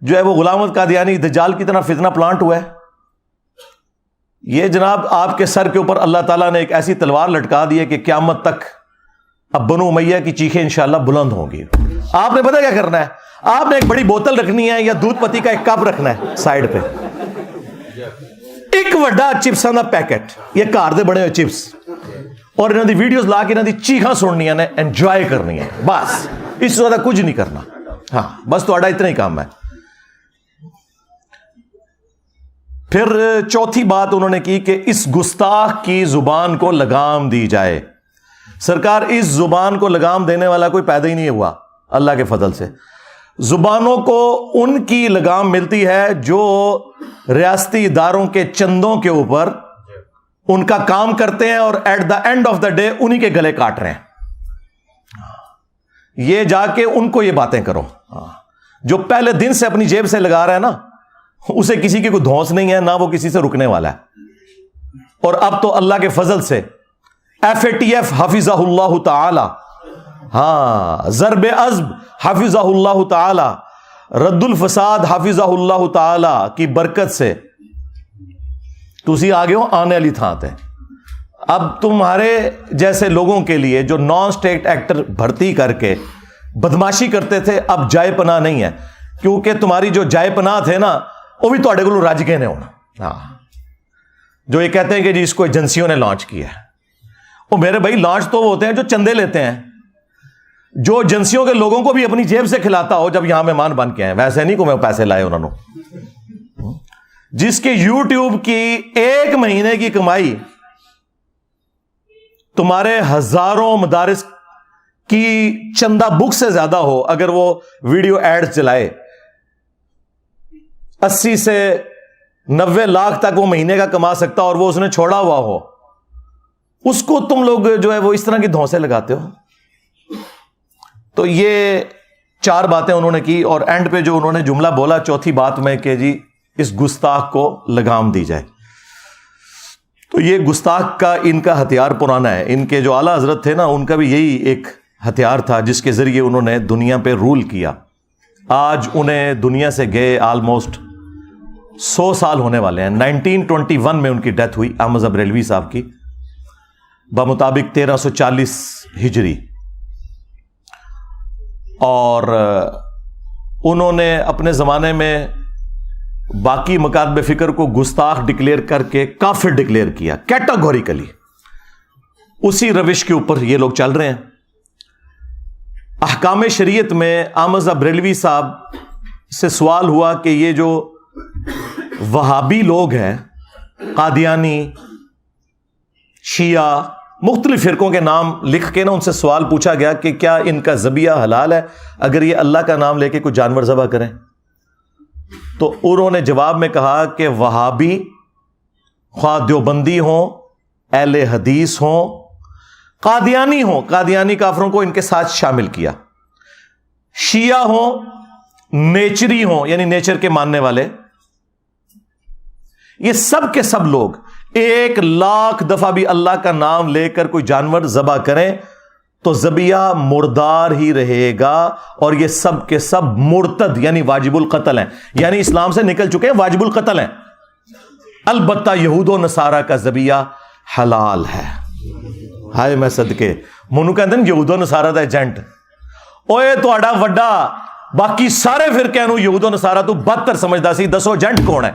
جو ہے وہ غلام احمد قادیانی دجال کی طرح فتنہ پلانٹ ہوا ہے. یہ جناب آپ کے سر کے اوپر اللہ تعالیٰ نے ایک ایسی تلوار لٹکا دی ہے کہ قیامت تک اب بنو امیہ کی چیخیں انشاءاللہ بلند ہوں گی. آپ نے پتہ کیا کرنا ہے؟ آپ نے ایک بڑی بوتل رکھنی ہے یا دودھ پتی کا ایک کپ رکھنا ہے سائڈ پہ، ایک وڈا چپساں دا پیکٹ، یہ گھر دے بڑے ہوئے چپس، اور انہوں دی ویڈیوز لا کے انہوں دی چیخاں سننیاں نے، انجوائے کرنی ہے، بس اس سے زیادہ کچھ نہیں کرنا. ہاں بس تہاڈا اتنا ہی کام ہے. پھر چوتھی بات انہوں نے کی کہ اس گستاخ کی زبان کو لگام دی جائے. سرکار، اس زبان کو لگام دینے والا کوئی پیدا ہی نہیں ہوا اللہ کے فضل سے. زبانوں کو ان کی لگام ملتی ہے جو ریاستی اداروں کے چندوں کے اوپر ان کا کام کرتے ہیں اور at the end of the day انہی کے گلے کاٹ رہے ہیں. یہ جا کے ان کو یہ باتیں کرو. جو پہلے دن سے اپنی جیب سے لگا رہا ہے نا، اسے کسی کی کوئی دھونس نہیں ہے، نہ وہ کسی سے رکنے والا ہے. اور اب تو اللہ کے فضل سے FATF حفظہ اللہ تعالی، ہاں ضرب عزب حفظہ اللہ تعالی، رد الفساد حفظہ اللہ تعالی کی برکت سے تسی آگے ہو آنے والی تھان تے. اب تمہارے جیسے لوگوں کے لیے جو نان اسٹیٹ ایکٹر بھرتی کر کے بدماشی کرتے تھے، اب جائے پناہ نہیں ہے. کیونکہ تمہاری جو جائے پناہ تھے نا وہ بھی تواڈے کولوں رج گئے نے ہونا. ہاں جو یہ کہتے ہیں کہ جی اس کو ایجنسیوں نے لانچ کیا ہے, وہ میرے بھائی لانچ تو وہ ہوتے ہیں جو چندے لیتے ہیں, جو ایجنسیوں کے لوگوں کو بھی اپنی جیب سے کھلاتا ہو جب یہاں مہمان بن کے آئے, ویسے نہیں کو میں پیسے لائے انہوں نے. جس کی یوٹیوب کی ایک مہینے کی کمائی تمہارے ہزاروں مدارس کی چندہ بک سے زیادہ ہو, اگر وہ ویڈیو ایڈ چلائے 80 سے 90 لاکھ تک وہ مہینے کا کما سکتا, اور وہ اس نے چھوڑا ہوا ہو, اس کو تم لوگ جو ہے وہ اس طرح کی دھونسے لگاتے ہو. تو یہ 4 باتیں انہوں نے کی, اور اینڈ پہ جو انہوں نے جملہ بولا چوتھی بات میں کہ جی اس گستاخ کو لگام دی جائے. تو یہ گستاخ کا ان کا ہتھیار پرانا ہے. ان کے جو اعلیٰ حضرت تھے نا, ان کا بھی یہی ایک ہتھیار تھا جس کے ذریعے انہوں نے دنیا پہ رول کیا. آج انہیں دنیا سے گئے آلموسٹ 100 سال ہونے والے ہیں. 1921 میں ان کی ڈیتھ ہوئی احمد رضا بریلوی صاحب کی, بمطابق 1340 ہجری. اور انہوں نے اپنے زمانے میں باقی مکاتب فکر کو گستاخ ڈکلیئر کر کے کافر ڈکلیئر کیا کیٹاگوریکلی. اسی روش کے اوپر یہ لوگ چل رہے ہیں. احکام شریعت میں احمد رضا بریلوی صاحب سے سوال ہوا کہ یہ جو وہابی لوگ ہیں, قادیانی, شیعہ, مختلف فرقوں کے نام لکھ کے نا ان سے سوال پوچھا گیا کہ کیا ان کا ذبیحہ حلال ہے اگر یہ اللہ کا نام لے کے کوئی جانور ذبح کریں. تو انہوں نے جواب میں کہا کہ وہابی خواہ دیوبندی ہوں, اہل حدیث ہوں, قادیانی ہوں, قادیانی کافروں کو ان کے ساتھ شامل کیا, شیعہ ہوں, نیچری ہوں یعنی نیچر کے ماننے والے, یہ سب کے سب لوگ 1,00,000 دفعہ بھی اللہ کا نام لے کر کوئی جانور ذبح کریں تو ذبیحہ مردار ہی رہے گا, اور یہ سب کے سب مرتد یعنی واجب القتل ہیں, یعنی اسلام سے نکل چکے ہیں, واجب القتل ہیں. البتہ یہود و نصارہ کا ذبیحہ حلال ہے. ہائے میں صدقے منو کہتے ہیں یہود و نصارہ دا ایجنٹ, اوے تہاڈا وڈا باقی سارے فرقے نو یہود و نصارہ تو بدتر سمجھدا سی, دسو ایجنٹ کون ہے؟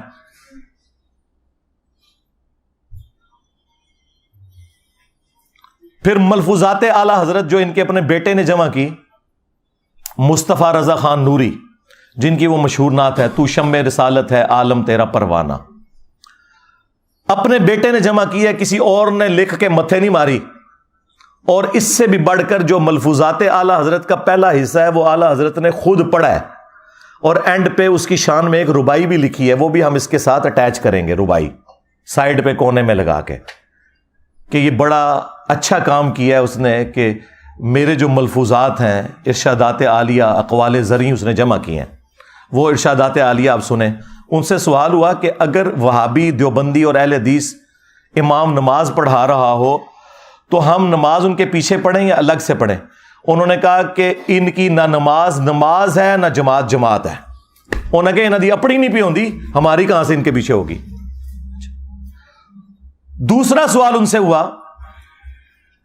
پھر ملفوظات اعلیٰ حضرت جو ان کے اپنے بیٹے نے جمع کی, مصطفیٰ رضا خان نوری, جن کی وہ مشہور نعت ہے تو شمع رسالت ہے عالم تیرا پروانہ, اپنے بیٹے نے جمع کی ہے, کسی اور نے لکھ کے متھے نہیں ماری. اور اس سے بھی بڑھ کر جو ملفوظات اعلیٰ حضرت کا پہلا حصہ ہے وہ اعلیٰ حضرت نے خود پڑھا ہے, اور اینڈ پہ اس کی شان میں ایک ربائی بھی لکھی ہے, وہ بھی ہم اس کے ساتھ اٹیچ کریں گے, ربائی سائڈ پہ کونے میں لگا کے, کہ یہ بڑا اچھا کام کیا ہے اس نے کہ میرے جو ملفوظات ہیں ارشادات عالیہ اقوال زرعی اس نے جمع کی ہیں. وہ ارشادات عالیہ آپ سنیں. ان سے سوال ہوا کہ اگر وہابی, دیوبندی اور اہل حدیث امام نماز پڑھا رہا ہو تو ہم نماز ان کے پیچھے پڑھیں یا الگ سے پڑھیں؟ انہوں نے کہا کہ ان کی نہ نماز نماز ہے نہ جماعت جماعت ہے. انہوں نے کہا انہوں دی اپنی نہیں پی ہوندی, ہماری کہاں سے ان کے پیچھے ہوگی. دوسرا سوال ان سے ہوا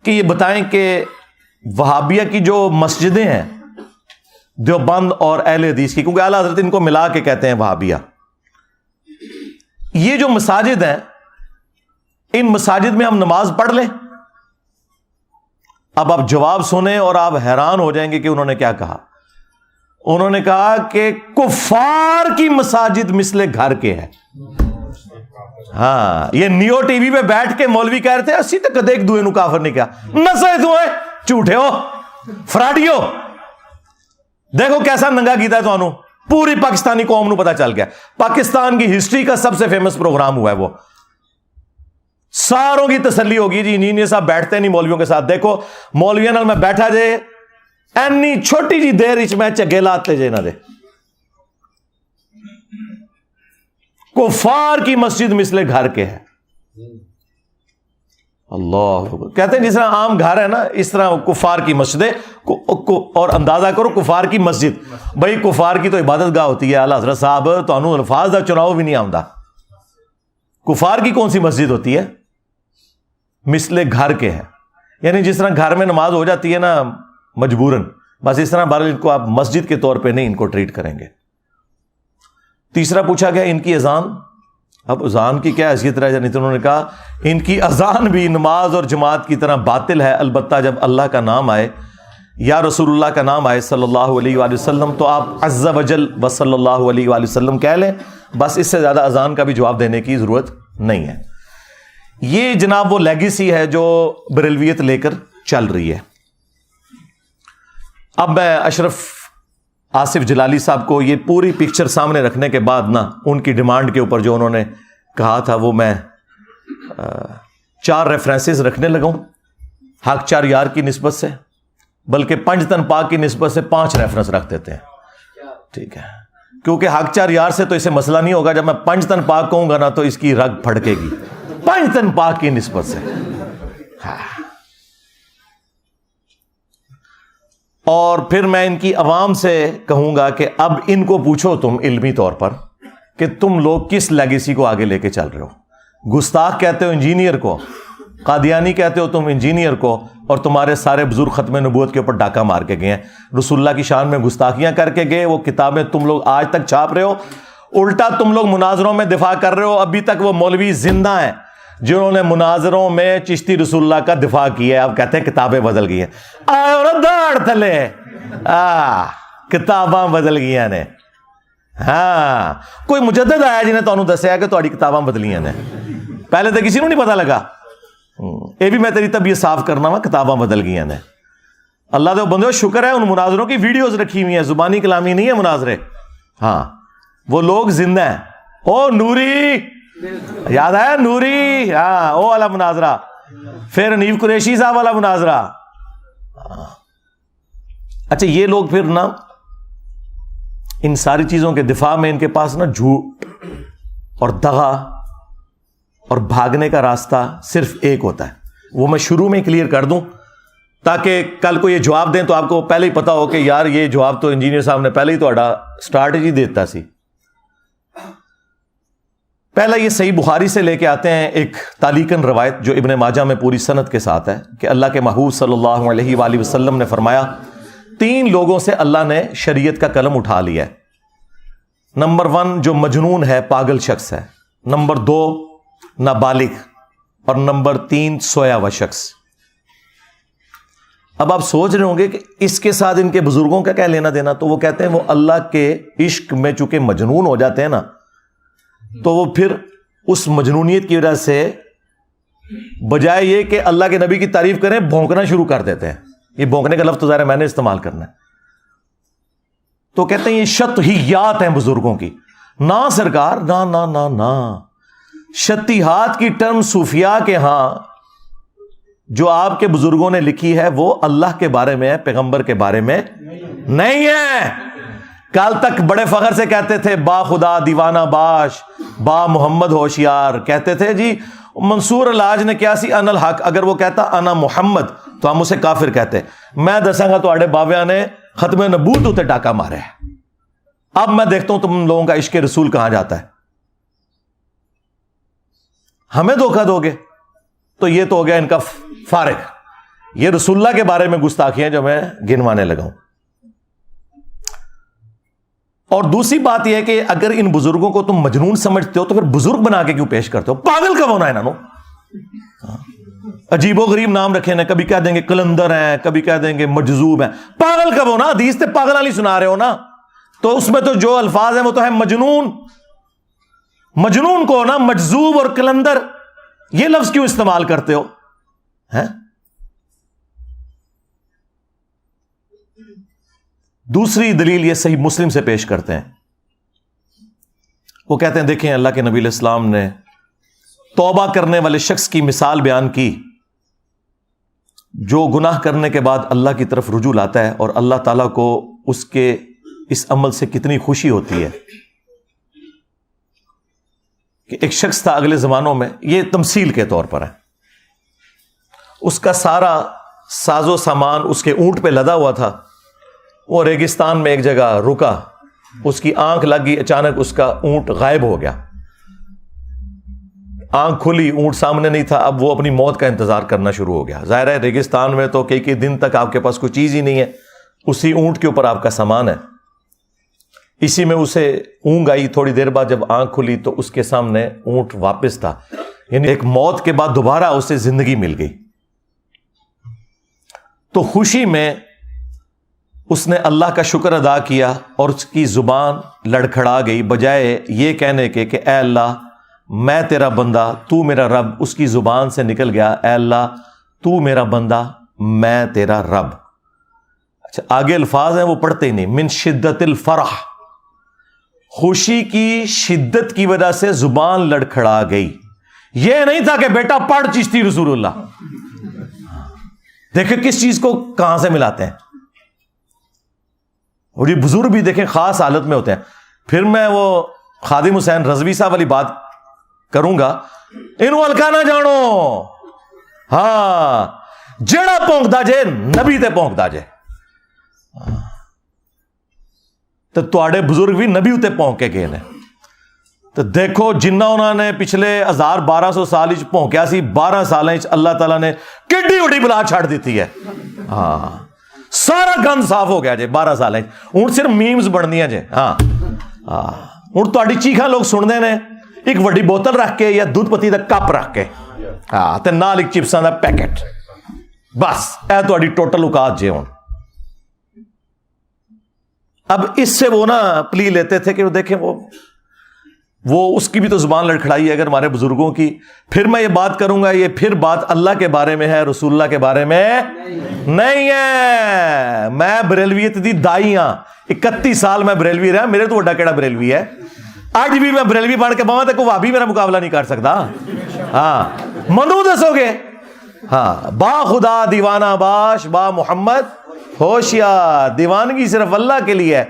کہ یہ بتائیں کہ وہابیہ کی جو مسجدیں ہیں دیوبند اور اہل حدیث کی, کیونکہ اعلیٰ حضرت ان کو ملا کے کہتے ہیں وہابیہ, یہ جو مساجد ہیں ان مساجد میں ہم نماز پڑھ لیں؟ اب آپ جواب سنیں اور آپ حیران ہو جائیں گے کہ انہوں نے کیا کہا. انہوں نے کہا کہ کفار کی مساجد مثل گھر کے ہے. ہاں, یہ نیو ٹی وی پہ بیٹھ کے مولوی کہہ رہے تھے اسی تو کدے ایک دوئے نو کافر نہیں کیا, نسے دوئے جھوٹے ہو, فراڈیو. دیکھو کیسا ننگا کیتا ہے تو پوری پاکستانی قوم نو پتا چل گیا. پاکستان کی ہسٹری کا سب سے فیمس پروگرام ہوا ہے, وہ ساروں کی تسلی ہوگی جی انجینئر صاحب بیٹھتے نہیں مولویوں کے ساتھ. دیکھو مولویوں نال میں بیٹھا جے اینی چھوٹی جی دیر وچ میں چگے لاتے جے نہ دے. کفار کی مسجد مثل گھر کے ہے. اللہ کہتے ہیں جس طرح عام گھر ہے نا اس طرح کفار کی مسجدیں. اور اندازہ کرو کفار کی مسجد, بھائی کفار کی تو عبادت گاہ ہوتی ہے. اعلیٰ حضرت صاحب تو انہوں الفاظ دا چناؤ بھی نہیں آمدا. کفار کی کون سی مسجد ہوتی ہے؟ مثل گھر کے ہے, یعنی جس طرح گھر میں نماز ہو جاتی ہے نا مجبوراً, بس اس طرح بہرحال ان کو آپ مسجد کے طور پہ نہیں ان کو ٹریٹ کریں گے. تیسرا پوچھا گیا ان کی اذان، اب اذان کی کیا حیثیت رہ جانی؟ تو انہوں نے کہا ان کی اذان بھی نماز اور جماعت کی طرح باطل ہے، البتہ جب اللہ کا نام آئے یا رسول اللہ کا نام آئے صلی اللہ علیہ وآلہ وسلم تو آپ عز وجل و صلی اللہ علیہ وآلہ وسلم کہہ لیں، بس اس سے زیادہ اذان کا بھی جواب دینے کی ضرورت نہیں ہے۔ یہ جناب وہ لیگیسی ہے جو بریلویت لے کر چل رہی ہے۔ اب میں اشرف آصف جلالی صاحب کو یہ پوری پکچر سامنے رکھنے کے بعد نا ان کی ڈیمانڈ کے اوپر جو انہوں نے کہا تھا وہ میں 4 ریفرنسز رکھنے لگا ہوں حق 4 یار کی نسبت سے، بلکہ پنج تن پاک کی نسبت سے 5 ریفرنس رکھ دیتے ہیں، ٹھیک ہے؟ کیونکہ حق 4 یار سے تو اسے مسئلہ نہیں ہوگا، جب میں پنج تن پاک کہوں گا نا تو اس کی رگ پھڑکے گی، پنج تن پاک کی نسبت سے۔ اور پھر میں ان کی عوام سے کہوں گا کہ اب ان کو پوچھو تم علمی طور پر کہ تم لوگ کس لیگیسی کو آگے لے کے چل رہے ہو۔ گستاخ کہتے ہو انجینئر کو، قادیانی کہتے ہو تم انجینئر کو، اور تمہارے سارے بزرگ ختم نبوت کے اوپر ڈاکہ مار کے گئے ہیں، رسول اللہ کی شان میں گستاخیاں کر کے گئے، وہ کتابیں تم لوگ آج تک چھاپ رہے ہو، الٹا تم لوگ مناظروں میں دفاع کر رہے ہو۔ ابھی تک وہ مولوی زندہ ہیں جنہوں نے مناظروں میں چشتی رسول اللہ کا دفاع کیا ہے، اب کہتے ہیں کتابیں بدل گئی ہیں۔ داڑ تھلے کتاباں بدل گئی نے، ہاں کوئی مجدد آیا جنہیں تانوں دسیا کہ تہاڈی کتاباں بدلیاں نے، پہلے تو کسی نوں نہیں پتا لگا۔ یہ بھی میں تیری طبیعت صاف کرنا وا، کتاباں بدل گئی نے۔ اللہ دے بندو شکر ہے ان مناظروں کی ویڈیوز رکھی ہوئی ہیں، زبانی کلامی نہیں ہے مناظرے، ہاں وہ لوگ زندہ ہیں۔ او نوری یاد آیا؟ نوری، ہاں وہ والا مناظرہ، پھر حنیف قریشی صاحب والا مناظرہ۔ اچھا یہ لوگ پھر نا ان ساری چیزوں کے دفاع میں ان کے پاس نا جھوٹ اور دغا اور بھاگنے کا راستہ صرف ایک ہوتا ہے، وہ میں شروع میں کلیئر کر دوں تاکہ کل کو یہ جواب دیں تو آپ کو پہلے ہی پتا ہو کہ یار یہ جواب تو انجینئر صاحب نے پہلے ہی تہاڈا اسٹریٹجی دیتا سی۔ پہلا یہ صحیح بخاری سے لے کے آتے ہیں ایک تعلیقاً روایت جو ابن ماجہ میں پوری سند کے ساتھ ہے کہ اللہ کے محبوب صلی اللہ علیہ وآلہ وسلم نے فرمایا 3 لوگوں سے اللہ نے شریعت کا قلم اٹھا لیا ہے۔ نمبر 1 جو مجنون ہے، پاگل شخص ہے، نمبر 2 نابالغ، اور نمبر 3 سویا ہوا شخص۔ اب آپ سوچ رہے ہوں گے کہ اس کے ساتھ ان کے بزرگوں کا کیا لینا دینا؟ تو وہ کہتے ہیں وہ اللہ کے عشق میں چونکہ مجنون ہو جاتے ہیں نا تو وہ پھر اس مجنونیت کی وجہ سے بجائے یہ کہ اللہ کے نبی کی تعریف کریں بھونکنا شروع کر دیتے ہیں۔ یہ بھونکنے کا لفظ تو ظاہر ہے میں نے استعمال کرنا ہے، تو کہتے ہیں یہ شطحیات ہیں بزرگوں کی۔ نہ سرکار، نہ نہ نہ نہ، شطحیات کی ٹرم صوفیاء کے ہاں جو آپ کے بزرگوں نے لکھی ہے وہ اللہ کے بارے میں ہے، پیغمبر کے بارے میں نہیں ہے۔ کل تک بڑے فخر سے کہتے تھے با خدا دیوانہ باش، با محمد ہوشیار، کہتے تھے جی منصور الحاج نے کیا سی ان الحق، اگر وہ کہتا انا محمد تو ہم اسے کافر کہتے۔ میں دساں گا تو باویاں نے ختم نبوت ہوتے ڈاکہ مارے ہے۔ اب میں دیکھتا ہوں تم لوگوں کا عشق رسول کہاں جاتا ہے۔ ہمیں دھوکہ دو گے تو یہ تو ہو گیا ان کا فارغ، یہ رسول اللہ کے بارے میں گستاخیاں جو میں گنوانے لگا ہوں۔ اور دوسری بات یہ ہے کہ اگر ان بزرگوں کو تم مجنون سمجھتے ہو تو پھر بزرگ بنا کے کیوں پیش کرتے ہو؟ پاگل کب ہونا ہے انہوں؟ عجیب و غریب نام رکھے نا، کبھی کہہ دیں گے کلندر ہیں، کبھی کہہ دیں گے مجذوب ہیں۔ پاگل کب ہونا؟ حدیث تے پاگل والی سنا رہے ہو نا، تو اس میں تو جو الفاظ ہیں وہ تو ہے مجنون۔ مجنون کو نا مجذوب اور کلندر یہ لفظ کیوں استعمال کرتے ہو؟ دوسری دلیل یہ صحیح مسلم سے پیش کرتے ہیں، وہ کہتے ہیں دیکھیں اللہ کے نبی علیہ السلام نے توبہ کرنے والے شخص کی مثال بیان کی جو گناہ کرنے کے بعد اللہ کی طرف رجوع لاتا ہے، اور اللہ تعالیٰ کو اس کے اس عمل سے کتنی خوشی ہوتی ہے کہ ایک شخص تھا اگلے زمانوں میں، یہ تمثیل کے طور پر ہے، اس کا سارا ساز و سامان اس کے اونٹ پہ لدا ہوا تھا، وہ ریگستان میں ایک جگہ رکا، اس کی آنکھ لگی، اچانک اس کا اونٹ غائب ہو گیا، آنکھ کھلی، اونٹ سامنے نہیں تھا، اب وہ اپنی موت کا انتظار کرنا شروع ہو گیا۔ ظاہر ہے ریگستان میں تو کئی دن تک آپ کے پاس کوئی چیز ہی نہیں ہے، اسی اونٹ کے اوپر آپ کا سامان ہے۔ اسی میں اسے اونگ آئی. تھوڑی دیر بعد جب آنکھ کھلی تو اس کے سامنے اونٹ واپس تھا. یعنی ایک موت کے بعد دوبارہ اسے زندگی مل گئی. تو خوشی میں اس نے اللہ کا شکر ادا کیا اور اس کی زبان لڑکھڑا گئی. بجائے یہ کہنے کے کہ اے اللہ میں تیرا بندہ تو میرا رب, اس کی زبان سے نکل گیا اے اللہ تو میرا بندہ میں تیرا رب. اچھا آگے الفاظ ہیں وہ پڑھتے ہی نہیں. من شدت الفرح, خوشی کی شدت کی وجہ سے زبان لڑکھڑا گئی. یہ نہیں تھا کہ بیٹا پڑھ چشتی رسول اللہ. دیکھیں کس چیز کو کہاں سے ملاتے ہیں. اور یہ بزرگ بھی دیکھیں خاص حالت میں ہوتے ہیں. پھر میں وہ خادم حسین رضوی صاحب والی بات کروں گا, انہوں ہلکا نہ جانو. ہاں جڑا پونکدا جے نبی تے پونکدا جے. تو تواڈے بزرگ بھی نبی اتے پونک کے گئے نے. تو دیکھو جنہ انہوں نے پچھلے 1200 سال پونکیا سی, 12 سال اللہ تعالیٰ نے کیڈی وڈی بلا چھڑ دیتی ہے. ہاں سارا گند صاف ہو گیا جے 12 سال. ہوں صرف میمز بننیاں جے. ہاں ہوں تہاڈی چیخاں لوگ سنتے ہیں ایک وڈی بوتل رکھ کے یا دودھ پتی دا کپ رکھ کے, ہاں تے نال ایک چپساں دا پیکٹ, بس اے تہاڈی ٹوٹل اوقات جے. ہوں اب اس سے وہ نا پلی لیتے تھے کہ وہ دیکھیں وہ اس کی بھی تو زبان لڑکھڑائی ہے اگر ہمارے بزرگوں کی. پھر میں یہ بات کروں گا, یہ پھر بات اللہ کے بارے میں ہے, رسول اللہ کے بارے میں نہیں ہے. میں بریلویت دی دائی ہاں, 31 سال میں بریلوی رہا. میرے تو وڈا کیڑا بریلوی ہے. اج بھی میں بریلوی بن کے باواں تے کوئی وہابی میرا مقابلہ نہیں کر سکتا. ہاں منو دسو گے. ہاں با خدا دیوانہ باش با محمد ہوشیار. دیوانگی صرف اللہ کے لیے ہے,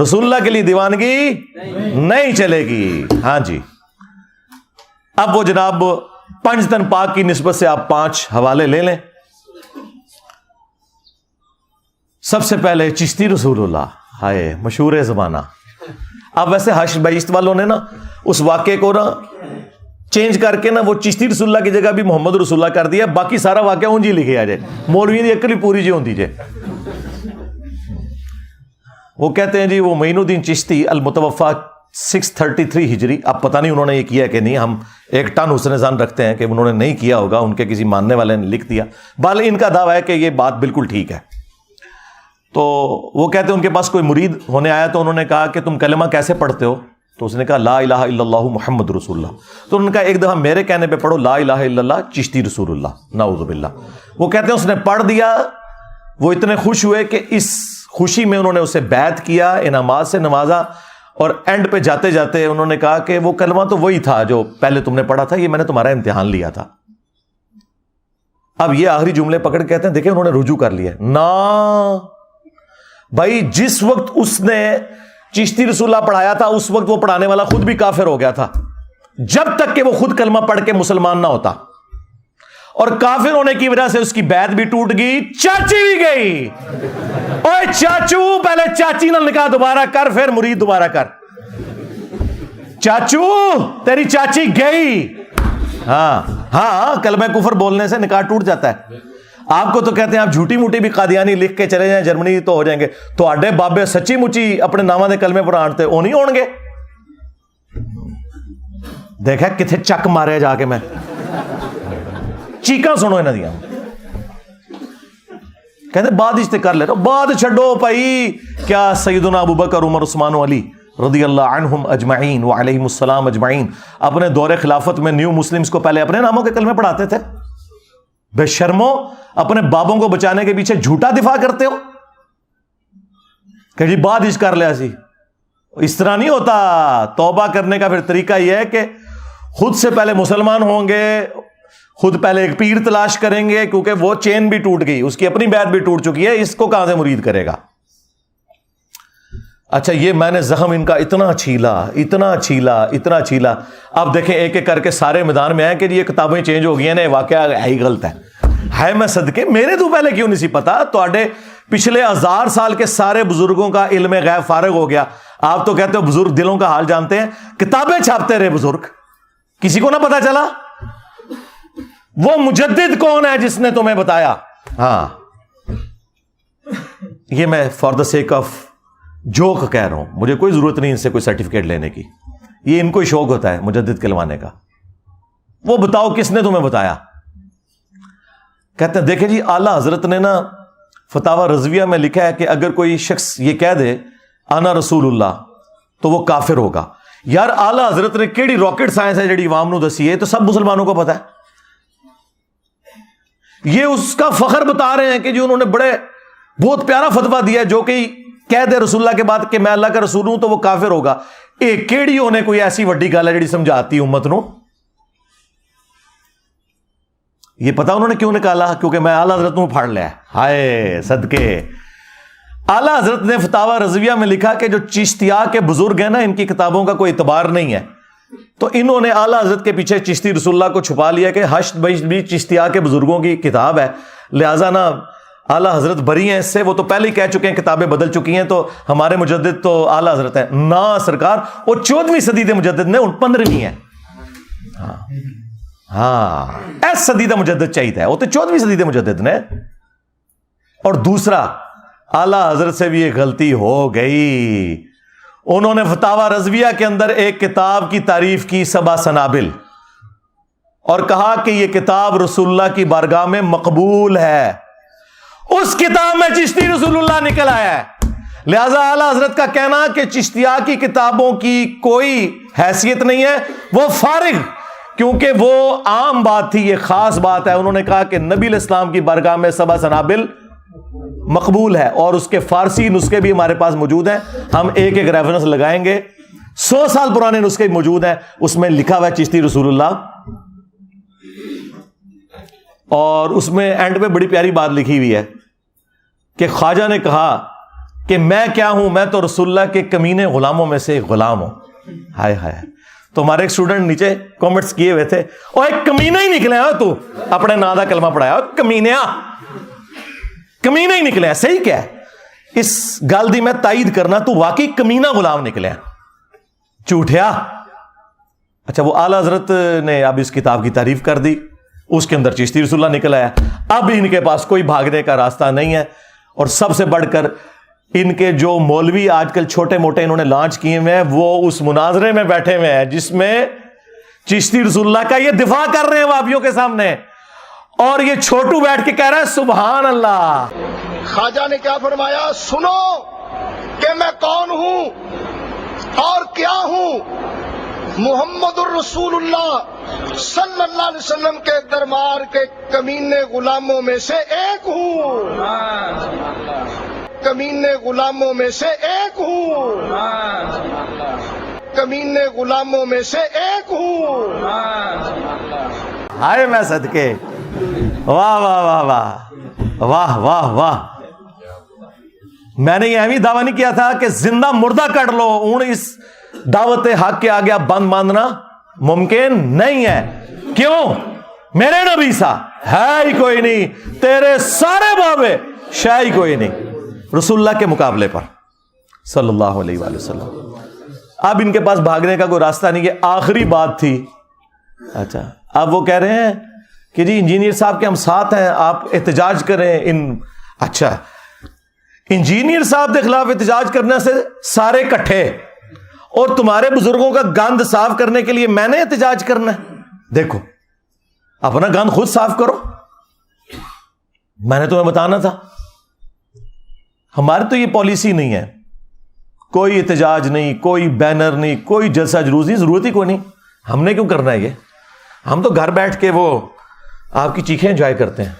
رسول اللہ کے لیے دیوانگی نہیں چلے گی. ہاں جی اب وہ جناب پنج تن پاک کی نسبت سے آپ 5 حوالے لے لیں. سب سے پہلے چشتی رسول اللہ, ہائے مشہور زمانہ. اب ویسے حشر بیشت والوں نے نا اس واقعے کو نا چینج کر کے نا وہ چشتی رسول اللہ کی جگہ بھی محمد رسول اللہ کر دیا. باقی سارا واقعہ اونج ہی لکھے آ جائے, مولوی دی عقل ہی پوری جی ہوندی جے. وہ کہتے ہیں جی وہ معین الدین چشتی المتوفا 633 ہجری. اب پتہ نہیں انہوں نے یہ کیا کہ نہیں, ہم 1 ٹن حسن ظن رکھتے ہیں کہ انہوں نے نہیں کیا ہوگا, ان کے کسی ماننے والے نے لکھ دیا. بال ان کا دعویٰ ہے کہ یہ بات بالکل ٹھیک ہے. تو وہ کہتے ہیں ان کے پاس کوئی مرید ہونے آیا تو انہوں نے کہا کہ تم کلمہ کیسے پڑھتے ہو؟ تو اس نے کہا لا الہ الا اللہ محمد رسول اللہ. تو انہوں نے کہا ایک دفعہ میرے کہنے پہ پڑھو لا الہ الا اللہ چشتی رسول اللہ. نعوذ باللہ. وہ کہتے ہیں اس نے پڑھ دیا, وہ اتنے خوش ہوئے کہ اس خوشی میں انہوں نے اسے بیعت کیا, انعامات سے نوازا, اور اینڈ پہ جاتے جاتے انہوں نے کہا کہ وہ کلمہ تو وہی تھا جو پہلے تم نے پڑھا تھا, یہ میں نے تمہارا امتحان لیا تھا. اب یہ آخری جملے پکڑ کے کہتے ہیں دیکھیں انہوں نے رجوع کر لیا. نا بھائی جس وقت اس نے چشتی رسول اللہ پڑھایا تھا اس وقت وہ پڑھانے والا خود بھی کافر ہو گیا تھا, جب تک کہ وہ خود کلمہ پڑھ کے مسلمان نہ ہوتا. اور کافر ہونے کی وجہ سے اس کی بیعت بھی ٹوٹ گئی, چاچی بھی گئی. اوے چاچو پہلے چاچی نہ نکاح دوبارہ کر, پھر مرید دوبارہ کر. چاچو تیری چاچی گئی. ہاں ہاں کلمہ کفر بولنے سے نکاح ٹوٹ جاتا ہے. آپ کو تو کہتے ہیں آپ جھوٹی موٹی بھی قادیانی لکھ کے چلے جائیں جرمنی تو ہو جائیں گے. تو آڈے بابے سچی مچی اپنے نامہ دے کلمے پر آنٹتے وہ نہیں ہون گے. دیکھا کتنے چک مارے جا کے میں چیکاں سنو انہاں دیاں. کہتے بعد اجتے کر لے, بعد چھڈو بھائی. کیا سیدنا ابوبکر عمر عثمان و علی رضی اللہ عنہم اجمعین وعلیہم السلام اجمعین اپنے دور خلافت میں نیو مسلمز کو پہلے اپنے ناموں کے کلمے پڑھاتے تھے؟ بے شرمو, اپنے بابوں کو بچانے کے پیچھے جھوٹا دفاع کرتے ہو کہ جی بعد اج کر لیا سی. اس طرح نہیں ہوتا. توبہ کرنے کا پھر طریقہ یہ ہے کہ خود سے پہلے مسلمان ہوں گے, خود پہلے ایک پیر تلاش کریں گے, کیونکہ وہ چین بھی ٹوٹ گئی, اس کی اپنی بیعت بھی ٹوٹ چکی ہے, اس کو کہاں سے مرید کرے گا. اچھا یہ میں نے زخم ان کا اتنا چھیلا اتنا چھیلا اتنا چھیلا. اب دیکھیں ایک ایک کر کے سارے میدان میں آئے کہ یہ کتابیں چینج ہو گئی ہیں, واقعہ ہے ہی غلط ہے میں صدقے میرے تو پہلے کیوں نہیں سی پتا. تو پچھلے 1000 سال کے سارے بزرگوں کا علم غیب فارغ ہو گیا. آپ تو کہتے ہو بزرگ دلوں کا حال جانتے ہیں, کتابیں چھاپتے رہے بزرگ, کسی کو نہ پتا چلا. وہ مجدد کون ہے جس نے تمہیں بتایا؟ ہاں یہ میں for the sake of joke کہہ رہا ہوں, مجھے کوئی ضرورت نہیں ان سے کوئی سرٹیفکیٹ لینے کی, یہ ان کو ہی شوق ہوتا ہے مجدد کہلوانے کا. وہ بتاؤ کس نے تمہیں بتایا؟ کہتے ہیں دیکھیں جی اعلیٰ حضرت نے نا فتاوی رضویہ میں لکھا ہے کہ اگر کوئی شخص یہ کہہ دے انا رسول اللہ تو وہ کافر ہوگا. یار اعلیٰ حضرت نے کیڑی راکٹ سائنس ہے جڑی عوام نو دسی ہے, تو سب مسلمانوں کو پتا ہے. یہ اس کا فخر بتا رہے ہیں کہ جو انہوں نے بہت پیارا فتویٰ دیا ہے, جو کہ کہہ دے رسول اللہ کے بعد کہ میں اللہ کا رسول ہوں تو وہ کافر ہوگا. ایک کیڑی ہونے کوئی ایسی وڈی گل ہے جڑی سمجھاتی امت نو. یہ پتا انہوں نے کیوں نکالا؟ کیونکہ میں اعلیٰ حضرت نو پھاڑ لیا. ہائے صدقے, اعلیٰ حضرت نے فتاوی رضویہ میں لکھا کہ جو چشتیہ کے بزرگ ہیں نا, ان کی کتابوں کا کوئی اعتبار نہیں ہے. تو انہوں نے اعلیٰ حضرت کے پیچھے چشتی رسول اللہ کو چھپا لیا کہ حشد بیشت بھی چشتیہ کے بزرگوں کی کتاب ہے, لہٰذا نا اعلیٰ حضرت بری ہیں اس سے. وہ تو پہلے ہی کہہ چکے ہیں کتابیں بدل چکی ہیں, تو ہمارے مجدد تو اعلیٰ حضرت ہیں. نہ سرکار, وہ 14ویں صدی کے مجدد نے, 15ویں ہے. ہاں ایس صدی کا مجدد چاہیے, وہ تو 14ویں صدی کے مجدد نے. اور دوسرا, اعلیٰ حضرت سے بھی یہ غلطی ہو گئی, انہوں نے فتاوی رضویہ کے اندر ایک کتاب کی تعریف کی 7 سنابل, اور کہا کہ یہ کتاب رسول اللہ کی بارگاہ میں مقبول ہے. اس کتاب میں چشتی رسول اللہ نکل آیا ہے. لہذا اعلیٰ حضرت کا کہنا کہ چشتیہ کی کتابوں کی کوئی حیثیت نہیں ہے, وہ فارغ, کیونکہ وہ عام بات تھی, یہ خاص بات ہے. انہوں نے کہا کہ نبی علیہ السلام کی بارگاہ میں 7 سنابل مقبول ہے, اور اس کے فارسی نسخے بھی ہمارے پاس موجود ہیں. ہم ایک ایک ریفرنس لگائیں گے, 100 سال پرانے نسخے موجود ہیں, اس میں لکھا ہوا ہے چشتی رسول اللہ. اور اس میں اینڈ پہ بڑی پیاری بات لکھی ہوئی ہے کہ خواجہ نے کہا کہ میں کیا ہوں, میں تو رسول اللہ کے کمینے غلاموں میں سے ایک غلام ہوں. ہائے ہائے, تو ہمارے ایک اسٹوڈنٹ نیچے کامنٹس کیے ہوئے تھے, اور ایک کمینہ ہی نکلے ہو تو, اپنے نا دا کلمہ پڑھایا, کمینہ ہی نکلے. صحیح کیا ہے اس گل دی میں تائید کرنا, تو واقعی کمینہ غلام نکلے, جھوٹیا. اچھا, وہ اعلیٰ حضرت نے اب اس کتاب کی تعریف کر دی, اس کے اندر چشتی رسول اللہ نکل آیا. اب ان کے پاس کوئی بھاگنے کا راستہ نہیں ہے. اور سب سے بڑھ کر ان کے جو مولوی آج کل چھوٹے موٹے انہوں نے لانچ کیے ہوئے ہیں, وہ اس مناظرے میں بیٹھے ہوئے ہیں جس میں چشتی رسول اللہ کا یہ دفاع کر رہے ہیں وہابیوں کے سامنے, اور یہ چھوٹو بیٹھ کے کہہ رہا ہے سبحان اللہ. خواجہ نے کیا فرمایا؟ سنو کہ میں کون ہوں اور کیا ہوں. محمد الرسول اللہ صلی اللہ علیہ وسلم کے دربار کے کمینے غلاموں میں سے ایک ہوں, کمینے غلاموں میں سے ایک ہوں, کمینے غلاموں میں سے ایک ہوں. ہائے میں صدقے, واہ واہ واہ واہ واہ واہ واہ. میں نے یہ بھی دعویٰ نہیں کیا تھا کہ زندہ مردہ کر لو, ہوں اس دعوت حق کے آگے بند باندھنا ممکن نہیں ہے. کیوں؟ میرے نبی سا ہے ہی کوئی نہیں, تیرے سارے بابے شاہ ہی کوئی نہیں رسول اللہ کے مقابلے پر صلی اللہ علیہ وآلہ وسلم. اب ان کے پاس بھاگنے کا کوئی راستہ نہیں. یہ آخری بات تھی. اچھا, اب وہ کہہ رہے ہیں کہ جی انجینئر صاحب کے ہم ساتھ ہیں, آپ احتجاج کریں. اچھا, انجینئر صاحب کے خلاف احتجاج کرنے سے سارے کٹھے, اور تمہارے بزرگوں کا گند صاف کرنے کے لیے میں نے احتجاج کرنا ہے. دیکھو اپنا گند خود صاف کرو, میں نے تمہیں بتانا تھا. ہماری تو یہ پالیسی نہیں ہے, کوئی احتجاج نہیں, کوئی بینر نہیں, کوئی جلسہ جلوس نہیں, ضرورت ہی کوئی نہیں. ہم نے کیوں کرنا ہے یہ؟ ہم تو گھر بیٹھ کے وہ آپ کی چیخیں انجوائے کرتے ہیں.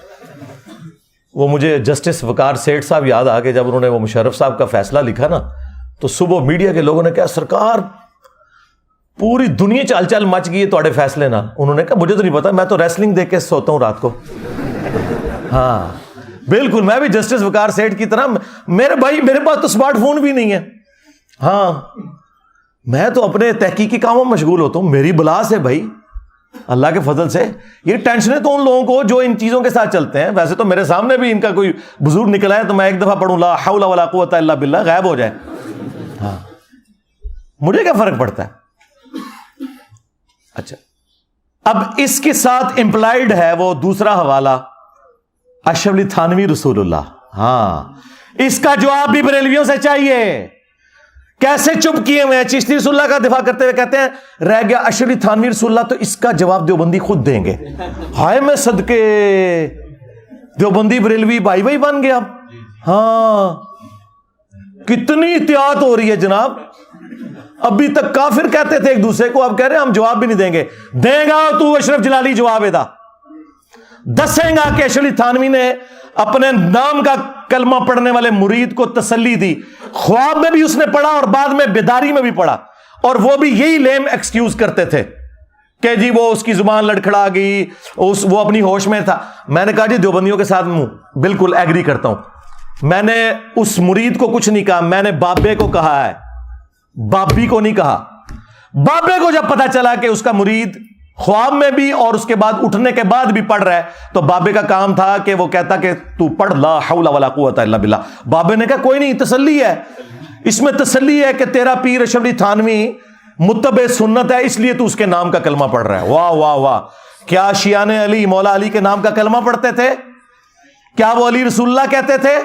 وہ مجھے جسٹس وقار سیٹھ صاحب یاد آ کے جب انہوں نے وہ مشرف صاحب کا فیصلہ لکھا نا, تو صبح میڈیا کے لوگوں نے کہا سرکار پوری دنیا چال چال مچ گئی ہے تھوڑے فیصلے نہ. انہوں نے کہا مجھے تو نہیں پتا, میں تو ریسلنگ دیکھ کے سوتا ہوں رات کو. ہاں بالکل, میں بھی جسٹس وقار سیٹھ کی طرح, میرے بھائی میرے پاس تو اسمارٹ فون بھی نہیں ہے. ہاں میں تو اپنے تحقیقی کاموں میں مشغول ہوتا ہوں. میری بلا سے بھائی اللہ کے فضل سے یہ ٹینشنیں تو ان لوگوں کو جو ان چیزوں کے ساتھ چلتے ہیں. ویسے تو میرے سامنے بھی ان کا کوئی بزرگ نکلا ہے تو میں ایک دفعہ پڑھوں لا حول ولا قوت الا باللہ, غائب ہو جائے. ہاں مجھے کیا فرق پڑتا ہے. اچھا, اب اس کے ساتھ امپلائڈ ہے وہ دوسرا حوالہ اشرف علی تھانوی رسول اللہ. ہاں اس کا جواب بھی بریلویوں سے چاہیے. کیسے چپ کیے ہوئے ہیں. چشتی رسول اللہ کا دفاع کرتے ہوئے کہتے ہیں رہ گیا اشرفی تھانوی رسول اللہ, تو اس کا جواب دیوبندی خود دیں گے. ہائے میں صدقے دیوبندی بریلوی بھائی بھائی بن گیا. ہاں کتنی احتیاط ہو رہی ہے جناب. ابھی تک کافر کہتے تھے ایک دوسرے کو, اب کہہ رہے ہیں ہم جواب بھی نہیں دیں گے. دے گا تو اشرف جلالی جواب ادا دسیں گا کہ اشرف تھانوی نے اپنے نام کا کلمہ پڑھنے والے مرید کو تسلی دی. خواب میں بھی اس نے پڑھا اور بعد میں بیداری میں بھی پڑھا, اور وہ بھی یہی لیم ایکسکیوز کرتے تھے کہ جی وہ اس کی زبان لڑکھڑا گئی, وہ اپنی ہوش میں تھا. میں نے کہا جی دیوبندیوں کے ساتھ بالکل ایگری کرتا ہوں. میں نے اس مرید کو کچھ نہیں کہا, میں نے بابے کو کہا ہے, بابی کو نہیں کہا. بابے کو جب پتا چلا کہ اس کا مرید خواب میں بھی اور اس کے بعد اٹھنے کے بعد بھی پڑھ رہا ہے, تو بابے کا کام تھا کہ وہ کہتا کہ تو پڑھ لا حول ولا قوت الا باللہ. بابے نے کہا کوئی نہیں, تسلی ہے اس میں, تسلی ہے کہ تیرا پیر اشرف علی تھانوی متبع سنت ہے, اس لیے تو اس کے نام کا کلمہ پڑھ رہا ہے. واہ واہ واہ. کیا شیعان علی مولا علی کے نام کا کلمہ پڑھتے تھے؟ کیا وہ علی رسول اللہ کہتے تھے؟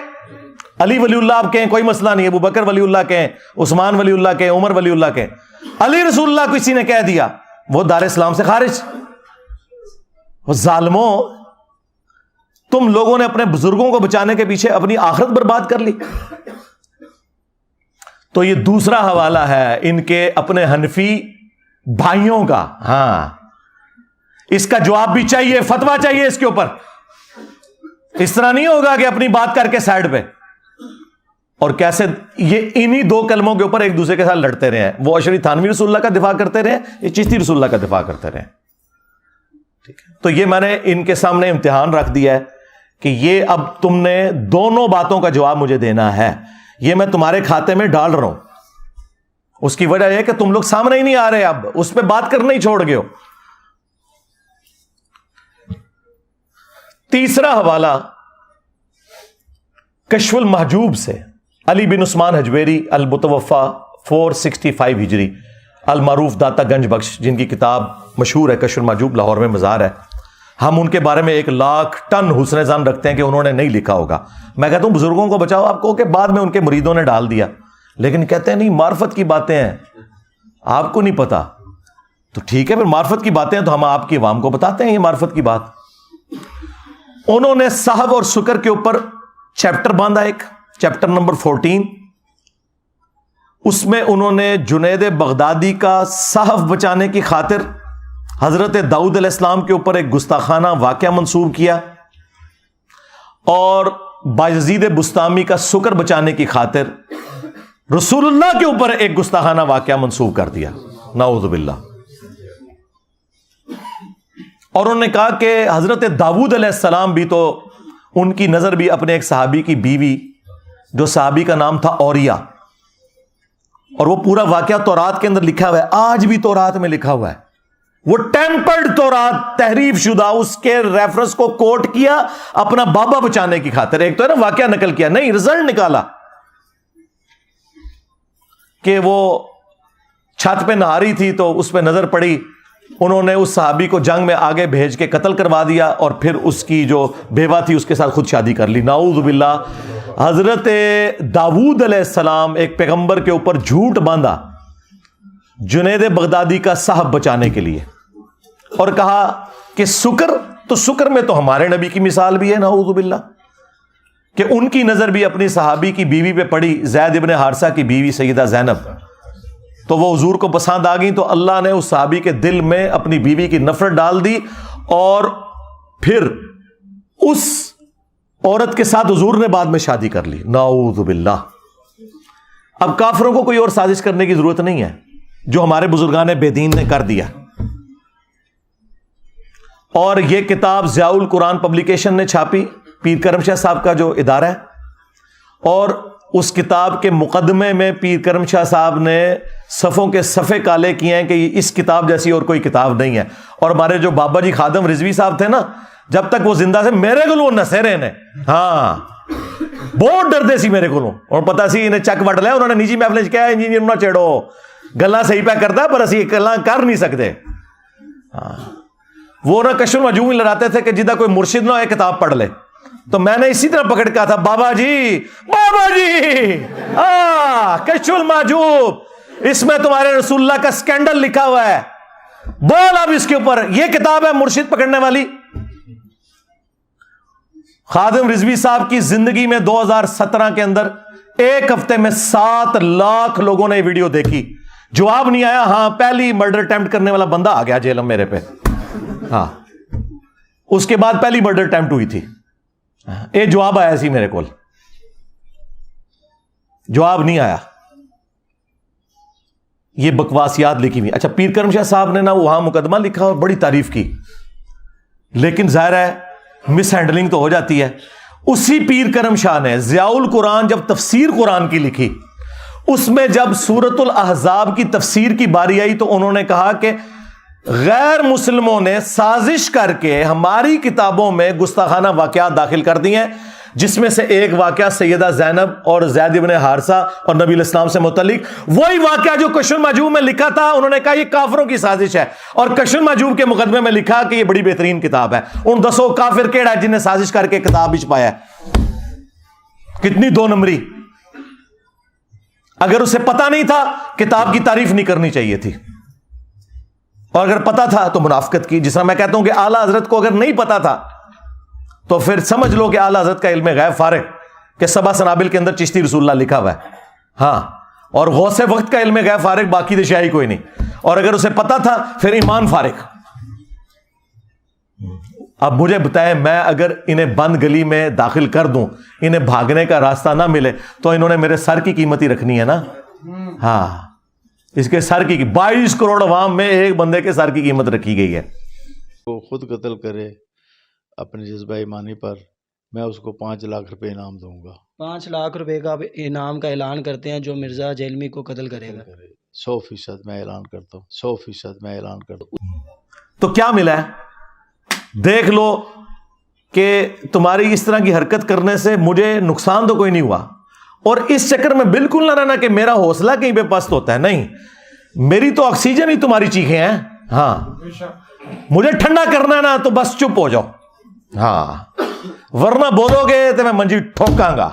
علی ولی اللہ آپ کہیں کوئی مسئلہ نہیں, ابو بکر ولی اللہ کہیں, عثمان ولی اللہ کہیں, عمر ولی اللہ کہیں. علی رسول اللہ کو کسی نے کہہ دیا وہ دار اسلام سے خارج. وہ ظالموں, تم لوگوں نے اپنے بزرگوں کو بچانے کے پیچھے اپنی آخرت برباد کر لی. تو یہ دوسرا حوالہ ہے ان کے اپنے حنفی بھائیوں کا. ہاں اس کا جواب بھی چاہیے, فتویٰ چاہیے اس کے اوپر. اس طرح نہیں ہوگا کہ اپنی بات کر کے سائڈ پہ. اور کیسے یہ انہی دو کلموں کے اوپر ایک دوسرے کے ساتھ لڑتے رہے ہیں. وہ اشرف تھانوی رسول اللہ کا دفاع کرتے رہے, یہ چشتی رسول اللہ کا دفاع کرتے رہے. ٹھیک ہے, تو یہ میں نے ان کے سامنے امتحان رکھ دیا ہے کہ یہ اب تم نے دونوں باتوں کا جواب مجھے دینا ہے. یہ میں تمہارے کھاتے میں ڈال رہا ہوں. اس کی وجہ یہ کہ تم لوگ سامنے ہی نہیں آ رہے, اب اس پہ بات کرنا ہی چھوڑ گئے ہو. تیسرا حوالہ کشف المحجوب سے, علی بن عثمان حجویری المتوفا 465 ہجری, المعروف داتا گنج بخش, جن کی کتاب مشہور ہے کشف المحجوب, لاہور میں مزار ہے. ہم ان کے بارے میں 1,00,000 ٹن حسن ظن رکھتے ہیں کہ انہوں نے نہیں لکھا ہوگا. میں کہتا ہوں بزرگوں کو بچاؤ, آپ کو کہ بعد میں ان کے مریدوں نے ڈال دیا, لیکن کہتے ہیں نہیں معرفت کی باتیں ہیں, آپ کو نہیں پتا. تو ٹھیک ہے, پھر معرفت کی باتیں ہیں تو ہم آپ کی عوام کو بتاتے ہیں یہ معرفت کی بات. انہوں نے صحف اور سکر کے اوپر چیپٹر باندھا, ایک چیپٹر نمبر 14. اس میں انہوں نے جنید بغدادی کا صحف بچانے کی خاطر حضرت داؤد علیہ السلام کے اوپر ایک گستاخانہ واقعہ منسوب کیا, اور بایزید بستامی کا سکر بچانے کی خاطر رسول اللہ کے اوپر ایک گستاخانہ واقعہ منسوب کر دیا. نعوذ باللہ. اور انہوں نے کہا کہ حضرت داؤد علیہ السلام بھی تو, ان کی نظر بھی اپنے ایک صحابی کی بیوی, جو صحابی کا نام تھا اوریا, اور وہ پورا واقعہ تورات کے اندر لکھا ہوا ہے, آج بھی تورات میں لکھا ہوا ہے. وہ ٹیمپرڈ تورات, تحریف شدہ, اس کے ریفرنس کو کوٹ کیا اپنا بابا بچانے کی خاطر. ایک تو ہے نا واقعہ نقل کیا, نہیں رزلٹ نکالا کہ وہ چھت پہ نہا رہی تھی تو اس پہ نظر پڑی, انہوں نے اس صحابی کو جنگ میں آگے بھیج کے قتل کروا دیا, اور پھر اس کی جو بیوہ تھی اس کے ساتھ خود شادی کر لی. نعوذ باللہ. حضرت داؤد علیہ السلام ایک پیغمبر کے اوپر جھوٹ باندھا جنید بغدادی کا صحف بچانے کے لیے, اور کہا کہ سکر, تو سکر میں تو ہمارے نبی کی مثال بھی ہے. نعوذ باللہ. کہ ان کی نظر بھی اپنی صحابی کی بیوی پہ پڑی, زید ابن حارثہ کی بیوی سیدہ زینب, تو وہ حضور کو پسند آ گئی, تو اللہ نے اس صحابی کے دل میں اپنی بیوی کی نفرت ڈال دی, اور پھر اس عورت کے ساتھ حضور نے بعد میں شادی کر لی. نعوذ باللہ. اب کافروں کو کوئی اور سازش کرنے کی ضرورت نہیں ہے, جو ہمارے بزرگان بے دین نے کر دیا. اور یہ کتاب ضیاء القرآن پبلیکیشن نے چھاپی, پیر کرم شاہ صاحب کا جو ادارہ ہے, اور اس کتاب کے مقدمے میں پیر کرم شاہ صاحب نے صفوں کے صفحے کالے کیے ہیں کہ اس کتاب جیسی اور کوئی کتاب نہیں ہے. اور ہمارے جو بابا جی خادم رضوی صاحب تھے نا, جب تک وہ زندہ تھے میرے کو نسیرے نے, ہاں بہت ڈردے سی میرے کو, اور پتا سی انہیں چک وٹ لیا, انہوں نے نجی محفل کیا انجینئر نہ چیڑو, گلا صحیح پہ کرتا پر اسی گلا کر نہیں سکتے. ہاں وہ نہ کشف المحجوب لڑاتے تھے کہ جدہ کوئی مرشد نہ ہو کتاب پڑھ لے, تو میں نے اسی طرح پکڑ کہا تھا بابا جی کشف المحجوب، اس میں تمہارے رسول اللہ کا سکینڈل لکھا ہوا ہے، بول اب اس کے اوپر، یہ کتاب ہے مرشد پکڑنے والی۔ خادم رضوی صاحب کی زندگی میں 2017 کے اندر ایک ہفتے میں 7 لاکھ لوگوں نے یہ ویڈیو دیکھی، جواب نہیں آیا۔ ہاں، پہلی مرڈر اٹیمپٹ کرنے والا بندہ آ گیا جیل میں میرے پہ، ہاں، اس کے بعد پہلی مرڈر اٹیمپٹ ہوئی تھی، ایک جواب آیا سی میرے کول، جواب نہیں آیا۔ یہ بکواسیات لکھی ہوئی۔ اچھا، پیر کرم شاہ صاحب نے نا وہاں مقدمہ لکھا اور بڑی تعریف کی، لیکن ظاہر ہے مس ہینڈلنگ تو ہو جاتی ہے۔ اسی پیر کرم شاہ نے ضیاء القرآن جب تفسیر قرآن کی لکھی، اس میں جب سورۃ الاحزاب کی تفسیر کی باری آئی تو انہوں نے کہا کہ غیر مسلموں نے سازش کر کے ہماری کتابوں میں گستاخانہ واقعات داخل کر دی ہیں، جس میں سے ایک واقعہ سیدہ زینب اور زید بن حارثہ اور نبی علیہ السلام سے متعلق، وہی واقعہ جو کشف المحجوب میں لکھا تھا انہوں نے کہا یہ کافروں کی سازش ہے، اور کشف المحجوب کے مقدمے میں لکھا کہ یہ بڑی بہترین کتاب ہے۔ ان 10 کافر کیڑا ہے جن نے سازش کر کے کتاب بھی چھپایا ہے؟ کتنی 2 نمبری۔ اگر اسے پتا نہیں تھا کتاب کی تعریف نہیں کرنی چاہیے تھی، اور اگر پتا تھا تو منافقت کی۔ جس طرح میں کہتا ہوں کہ اعلیٰ حضرت کو اگر نہیں پتا تھا تو پھر سمجھ لو کہ اعلیٰ حضرت کا علم غیب فارغ، کہ 7 سنابل کے اندر چشتی رسول اللہ لکھا ہوا ہے، ہاں، اور غوث وقت کا علم غیب فارغ، باقی دشائی کوئی نہیں۔ اور اگر اسے پتا تھا پھر ایمان فارغ۔ اب مجھے بتائیں، میں اگر انہیں بند گلی میں داخل کر دوں، انہیں بھاگنے کا راستہ نہ ملے، تو انہوں نے میرے سر کی قیمت ہی رکھنی ہے نا، ہاں، اس کے سر کی 22 کروڑ عوام میں ایک بندے کے سر کی قیمت رکھی گئی ہے۔ وہ خود قتل کرے اپنے جذبہ ایمانی پر، میں اس کو 5 لاکھ روپے انعام دوں گا۔ 5 لاکھ روپے کا انعام کا اعلان کرتے ہیں جو مرزا جیلمی کو قتل کرے گا۔ 100% میں اعلان کرتا ہوں، 100% میں اعلان کرتا ہوں۔ تو کیا ملا ہے؟ دیکھ لو کہ تمہاری اس طرح کی حرکت کرنے سے مجھے نقصان تو کوئی نہیں ہوا، اور اس چکر میں بالکل نہ رہنا کہ میرا حوصلہ کہیں پہ پست ہوتا ہے، نہیں، میری تو آکسیجن ہی تمہاری چیخیں ہیں، ہاں، مجھے ٹھنڈا کرنا ہے نا تو بس چپ ہو جاؤ، ہاں، ورنہ بولو گے تو میں منجی ٹھوکاں گا،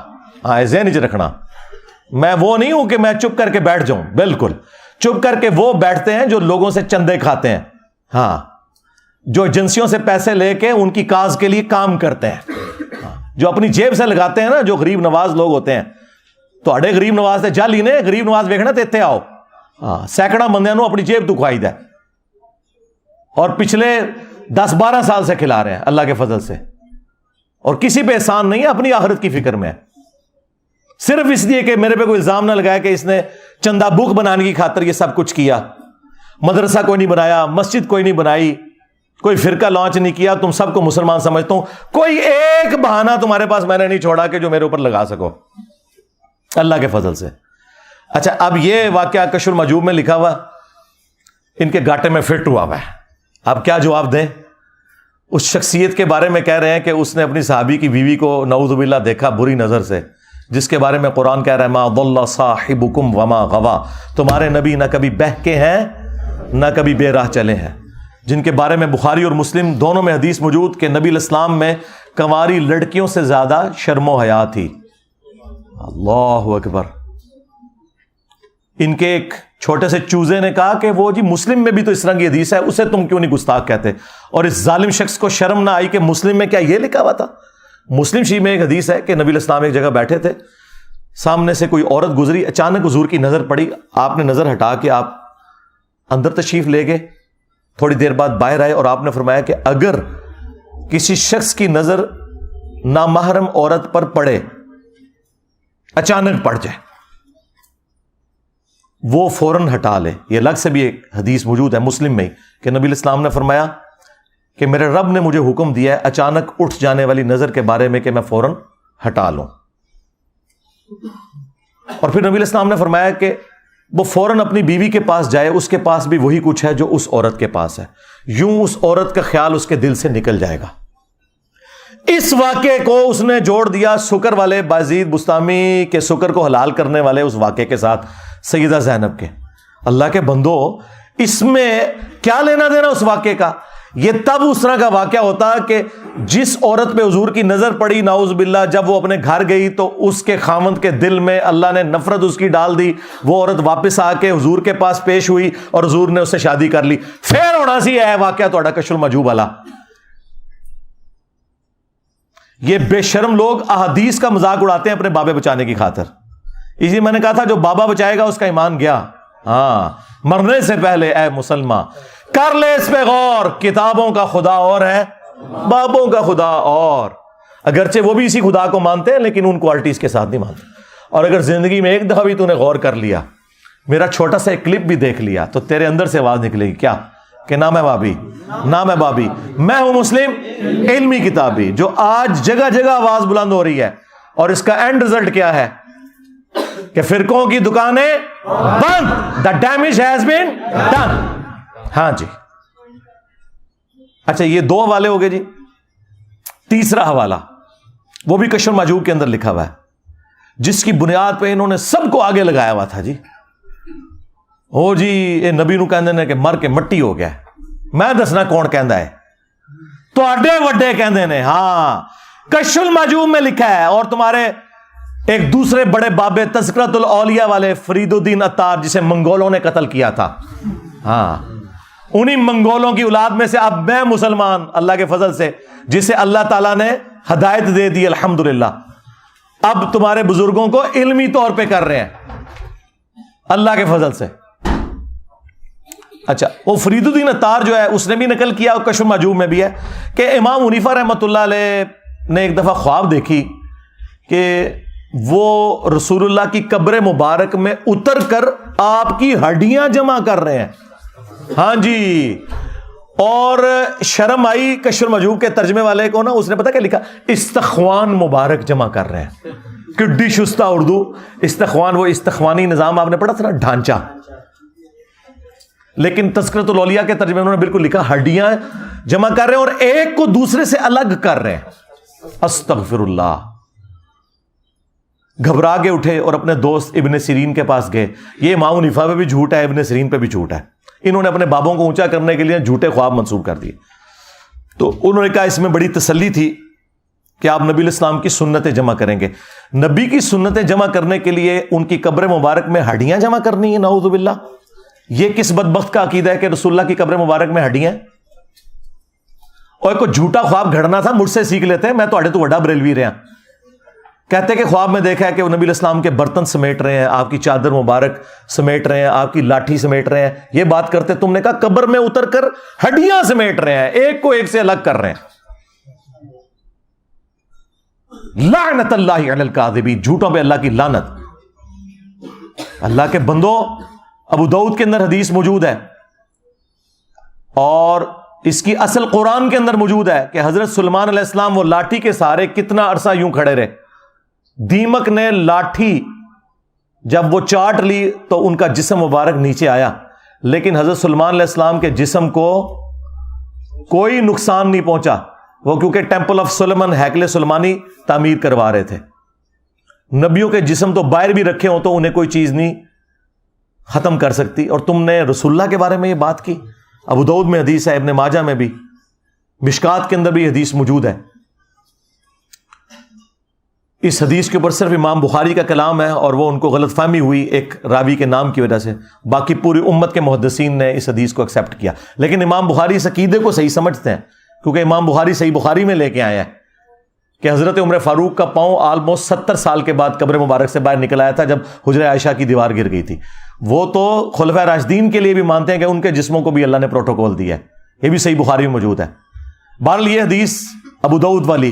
ہاں، ذہن وچ رکھنا۔ میں وہ نہیں ہوں کہ میں چپ کر کے بیٹھ جاؤں، بالکل چپ کر کے وہ بیٹھتے ہیں جو لوگوں سے چندے کھاتے ہیں، ہاں، جو ایجنسیوں سے پیسے لے کے ان کی کاز کے لیے کام کرتے ہیں، جو اپنی جیب سے لگاتے ہیں نا، جو غریب نواز لوگ ہوتے ہیں۔ تو اڑے غریب نواز تے جالی نے غریب نواز ویکھنا تے اتنے آؤ، ہاں، سینکڑا بندیاں نو اپنی جیب دکھوائی دے، اور پچھلے 10-12 سال سے کھلا رہے ہیں اللہ کے فضل سے، اور کسی پہ احسان نہیں ہے، اپنی آخرت کی فکر میں ہے، صرف اس لیے کہ میرے پہ کوئی الزام نہ لگایا کہ اس نے چندہ بک بنانے کی خاطر یہ سب کچھ کیا۔ مدرسہ کوئی نہیں بنایا، مسجد کوئی نہیں بنائی، کوئی فرقہ لانچ نہیں کیا، تم سب کو مسلمان سمجھتا ہوں، کوئی ایک بہانہ تمہارے پاس میں نے نہیں چھوڑا کہ جو میرے اوپر لگا سکو اللہ کے فضل سے۔ اچھا، اب یہ واقعہ کشف المحجوب میں لکھا ہوا ان کے گاٹے میں فٹ ہوا ہے، اب کیا جواب دیں؟ اس شخصیت کے بارے میں کہہ رہے ہیں کہ اس نے اپنی صحابی کی بیوی کو نعوذ باللہ دیکھا بری نظر سے، جس کے بارے میں قرآن کہہ رہا ہے ما ضل صاحبکم وما غوا، تمہارے نبی نہ کبھی بہکے ہیں نہ کبھی بے راہ چلے ہیں، جن کے بارے میں بخاری اور مسلم دونوں میں حدیث موجود کہ نبی علیہ السلام میں کنواری لڑکیوں سے زیادہ شرم و حیا تھی۔ اللہ اکبر۔ ان کے ایک چھوٹے سے چوزے نے کہا کہ وہ جی مسلم میں بھی تو اس طرح کی حدیث ہے، اسے تم کیوں نہیں گستاخ کہتے؟ اور اس ظالم شخص کو شرم نہ آئی کہ مسلم میں کیا یہ لکھا ہوا تھا؟ مسلم شریف میں ایک حدیث ہے کہ نبی علیہ السلام ایک جگہ بیٹھے تھے، سامنے سے کوئی عورت گزری، اچانک حضور کی نظر پڑی، آپ نے نظر ہٹا کے آپ اندر تشریف لے گئے، تھوڑی دیر بعد باہر آئے اور آپ نے فرمایا کہ اگر کسی شخص کی نظر نامحرم عورت پر پڑے، اچانک پڑ جائے، وہ فوراً ہٹا لے۔ یہ الگ سے بھی ایک حدیث موجود ہے مسلم میں کہ نبی علیہ السلام نے فرمایا کہ میرے رب نے مجھے حکم دیا ہے اچانک اٹھ جانے والی نظر کے بارے میں کہ میں فوراً ہٹا لوں، اور پھر نبی علیہ السلام نے فرمایا کہ وہ فوراً اپنی بیوی کے پاس جائے، اس کے پاس بھی وہی کچھ ہے جو اس عورت کے پاس ہے، یوں اس عورت کا خیال اس کے دل سے نکل جائے گا۔ اس واقعے کو اس نے جوڑ دیا سکر والے بازید بستامی کے سکر کو حلال کرنے والے اس واقعے کے ساتھ، سیدہ زینب کے۔ اللہ کے بندو، اس میں کیا لینا دینا اس واقعے کا؟ یہ تب اس طرح کا واقعہ ہوتا کہ جس عورت پہ حضور کی نظر پڑی نعوذ باللہ، جب وہ اپنے گھر گئی تو اس کے خاوند کے دل میں اللہ نے نفرت اس کی ڈال دی، وہ عورت واپس آ کے حضور کے پاس پیش ہوئی اور حضور نے اس سے شادی کر لی. پھر ہونا سی ہے واقعہ تھوڑا کشف المحجوب والا. یہ بے شرم لوگ احادیث کا مذاق اڑاتے ہیں اپنے بابے بچانے کی خاطر. اسی میں نے کہا تھا جو بابا بچائے گا اس کا ایمان گیا. ہاں، مرنے سے پہلے اے مسلمان کر لے اس پہ غور، کتابوں کا خدا اور ہے، بابوں کا خدا اور. اگرچہ وہ بھی اسی خدا کو مانتے ہیں لیکن ان کوالٹیز کے ساتھ نہیں مانتے. اور اگر زندگی میں ایک دفعہ بھی تو نے غور کر لیا، میرا چھوٹا سا ایک کلپ بھی دیکھ لیا، تو تیرے اندر سے آواز نکلے گی کیا کہ نام ہے بابی، نام ہے بابی، میں ہوں مسلم علمی کتابی، جو آج جگہ جگہ آواز بلند ہو رہی ہے. اور اس کا اینڈ رزلٹ کیا ہے کہ فرقوں کی دکانیں بند. The damage has been done. ہاں جی، اچھا یہ 2 حوالے ہو گئے جی. تیسرا حوالہ وہ بھی کشف المحجوب کے اندر لکھا ہوا ہے، جس کی بنیاد پہ انہوں نے سب کو آگے لگایا ہوا تھا جی. او جی یہ نبی نو کہندے نے کہ مر کے مٹی ہو گیا. میں دسنا کون کہندا ہے، تواڈے وڈے کہندے نے. ہاں کشف المحجوب میں لکھا ہے. اور تمہارے ایک دوسرے بڑے بابے تذکرۃ الاولیاء والے فرید الدین عطار، جسے منگولوں نے قتل کیا تھا، ہاں انہی منگولوں کی اولاد میں سے اب میں مسلمان اللہ کے فضل سے، جسے اللہ تعالیٰ نے ہدایت دے دی الحمدللہ، اب تمہارے بزرگوں کو علمی طور پہ کر رہے ہیں اللہ کے فضل سے. اچھا وہ فرید الدین عطار جو ہے اس نے بھی نقل کیا، اور کشف المحجوب میں بھی ہے کہ امام حنیفہ رحمۃ اللہ علیہ نے ایک دفعہ خواب دیکھی کہ وہ رسول اللہ کی قبر مبارک میں اتر کر آپ کی ہڈیاں جمع کر رہے ہیں. ہاں جی، اور شرم آئی کشف المحجوب کے ترجمے والے کو نا، اس نے پتا کیا لکھا، استخوان مبارک جمع کر رہے ہیں. کڈی شستہ اردو. استخوان وہ استخوانی نظام آپ نے پڑھا تھا نا، ڈھانچہ. لیکن تذکرۃ الاولیاء کے ترجمے انہوں نے بالکل لکھا ہڈیاں جمع کر رہے ہیں اور ایک کو دوسرے سے الگ کر رہے ہیں. استغفر اللہ. گھبرا کے اٹھے اور اپنے دوست ابن سیرین کے پاس گئے. یہ امام حنیفہ پہ بھی جھوٹ ہے، ابن سیرین پہ بھی جھوٹ ہے. انہوں نے اپنے بابوں کو اونچا کرنے کے لیے جھوٹے خواب منسوب کر دیے. تو انہوں نے کہا اس میں بڑی تسلی تھی کہ آپ نبی الاسلام کی سنتیں جمع کریں گے. نبی کی سنتیں جمع کرنے کے لیے ان کی قبر مبارک میں ہڈیاں جمع کرنی ہے، نعوذ باللہ. یہ کس بدبخت کا عقیدہ ہے کہ رسول اللہ کی قبر مبارک میں ہڈیاں. اور کوئی جھوٹا خواب گھڑنا تھا مجھ سے سیکھ لیتے ہیں، میں تو وڈا بریلوی رہا. کہتے کہ خواب میں دیکھا ہے کہ وہ نبی الاسلام کے برتن سمیٹ رہے ہیں، آپ کی چادر مبارک سمیٹ رہے ہیں، آپ کی لاٹھی سمیٹ رہے ہیں. یہ بات کرتے تم نے کہا قبر میں اتر کر ہڈیاں سمیٹ رہے ہیں، ایک کو ایک سے الگ کر رہے ہیں. لعنت اللہ علی الکاذبین، جھوٹوں پہ اللہ کی لعنت. اللہ کے بندو، ابو داؤد کے اندر حدیث موجود ہے اور اس کی اصل قرآن کے اندر موجود ہے کہ حضرت سلیمان علیہ السلام وہ لاٹھی کے سہارے کتنا عرصہ یوں کھڑے رہے. دیمک نے لاٹھی جب وہ چاٹ لی تو ان کا جسم مبارک نیچے آیا، لیکن حضرت سلیمان علیہ السلام کے جسم کو کوئی نقصان نہیں پہنچا. وہ کیونکہ ٹیمپل آف سلیمان، ہیکل سلیمانی تعمیر کروا رہے تھے. نبیوں کے جسم تو باہر بھی رکھے ہوں تو انہیں کوئی چیز نہیں ختم کر سکتی، اور تم نے رسول اللہ کے بارے میں یہ بات کی. ابو داؤد میں حدیث ہے، ابن ماجہ میں بھی، مشکات کے اندر بھی حدیث موجود ہے. اس حدیث کے اوپر صرف امام بخاری کا کلام ہے اور وہ ان کو غلط فہمی ہوئی ایک راوی کے نام کی وجہ سے. باقی پوری امت کے محدثین نے اس حدیث کو ایکسیپٹ کیا. لیکن امام بخاری اس عقیدے کو صحیح سمجھتے ہیں کیونکہ امام بخاری صحیح بخاری میں لے کے آیا ہے کہ حضرت عمر فاروق کا پاؤں آلموسٹ 70 سال کے بعد قبر مبارک سے باہر نکل آیا تھا جب حجرہ عائشہ کی دیوار گر گئی تھی. وہ تو خلفائے راشدین کے لیے بھی مانتے ہیں کہ ان کے جسموں کو بھی اللہ نے پروٹوکول دیا ہے. یہ بھی صحیح بخاری میں موجود ہے. بہرحال یہ حدیث ابو داؤد والی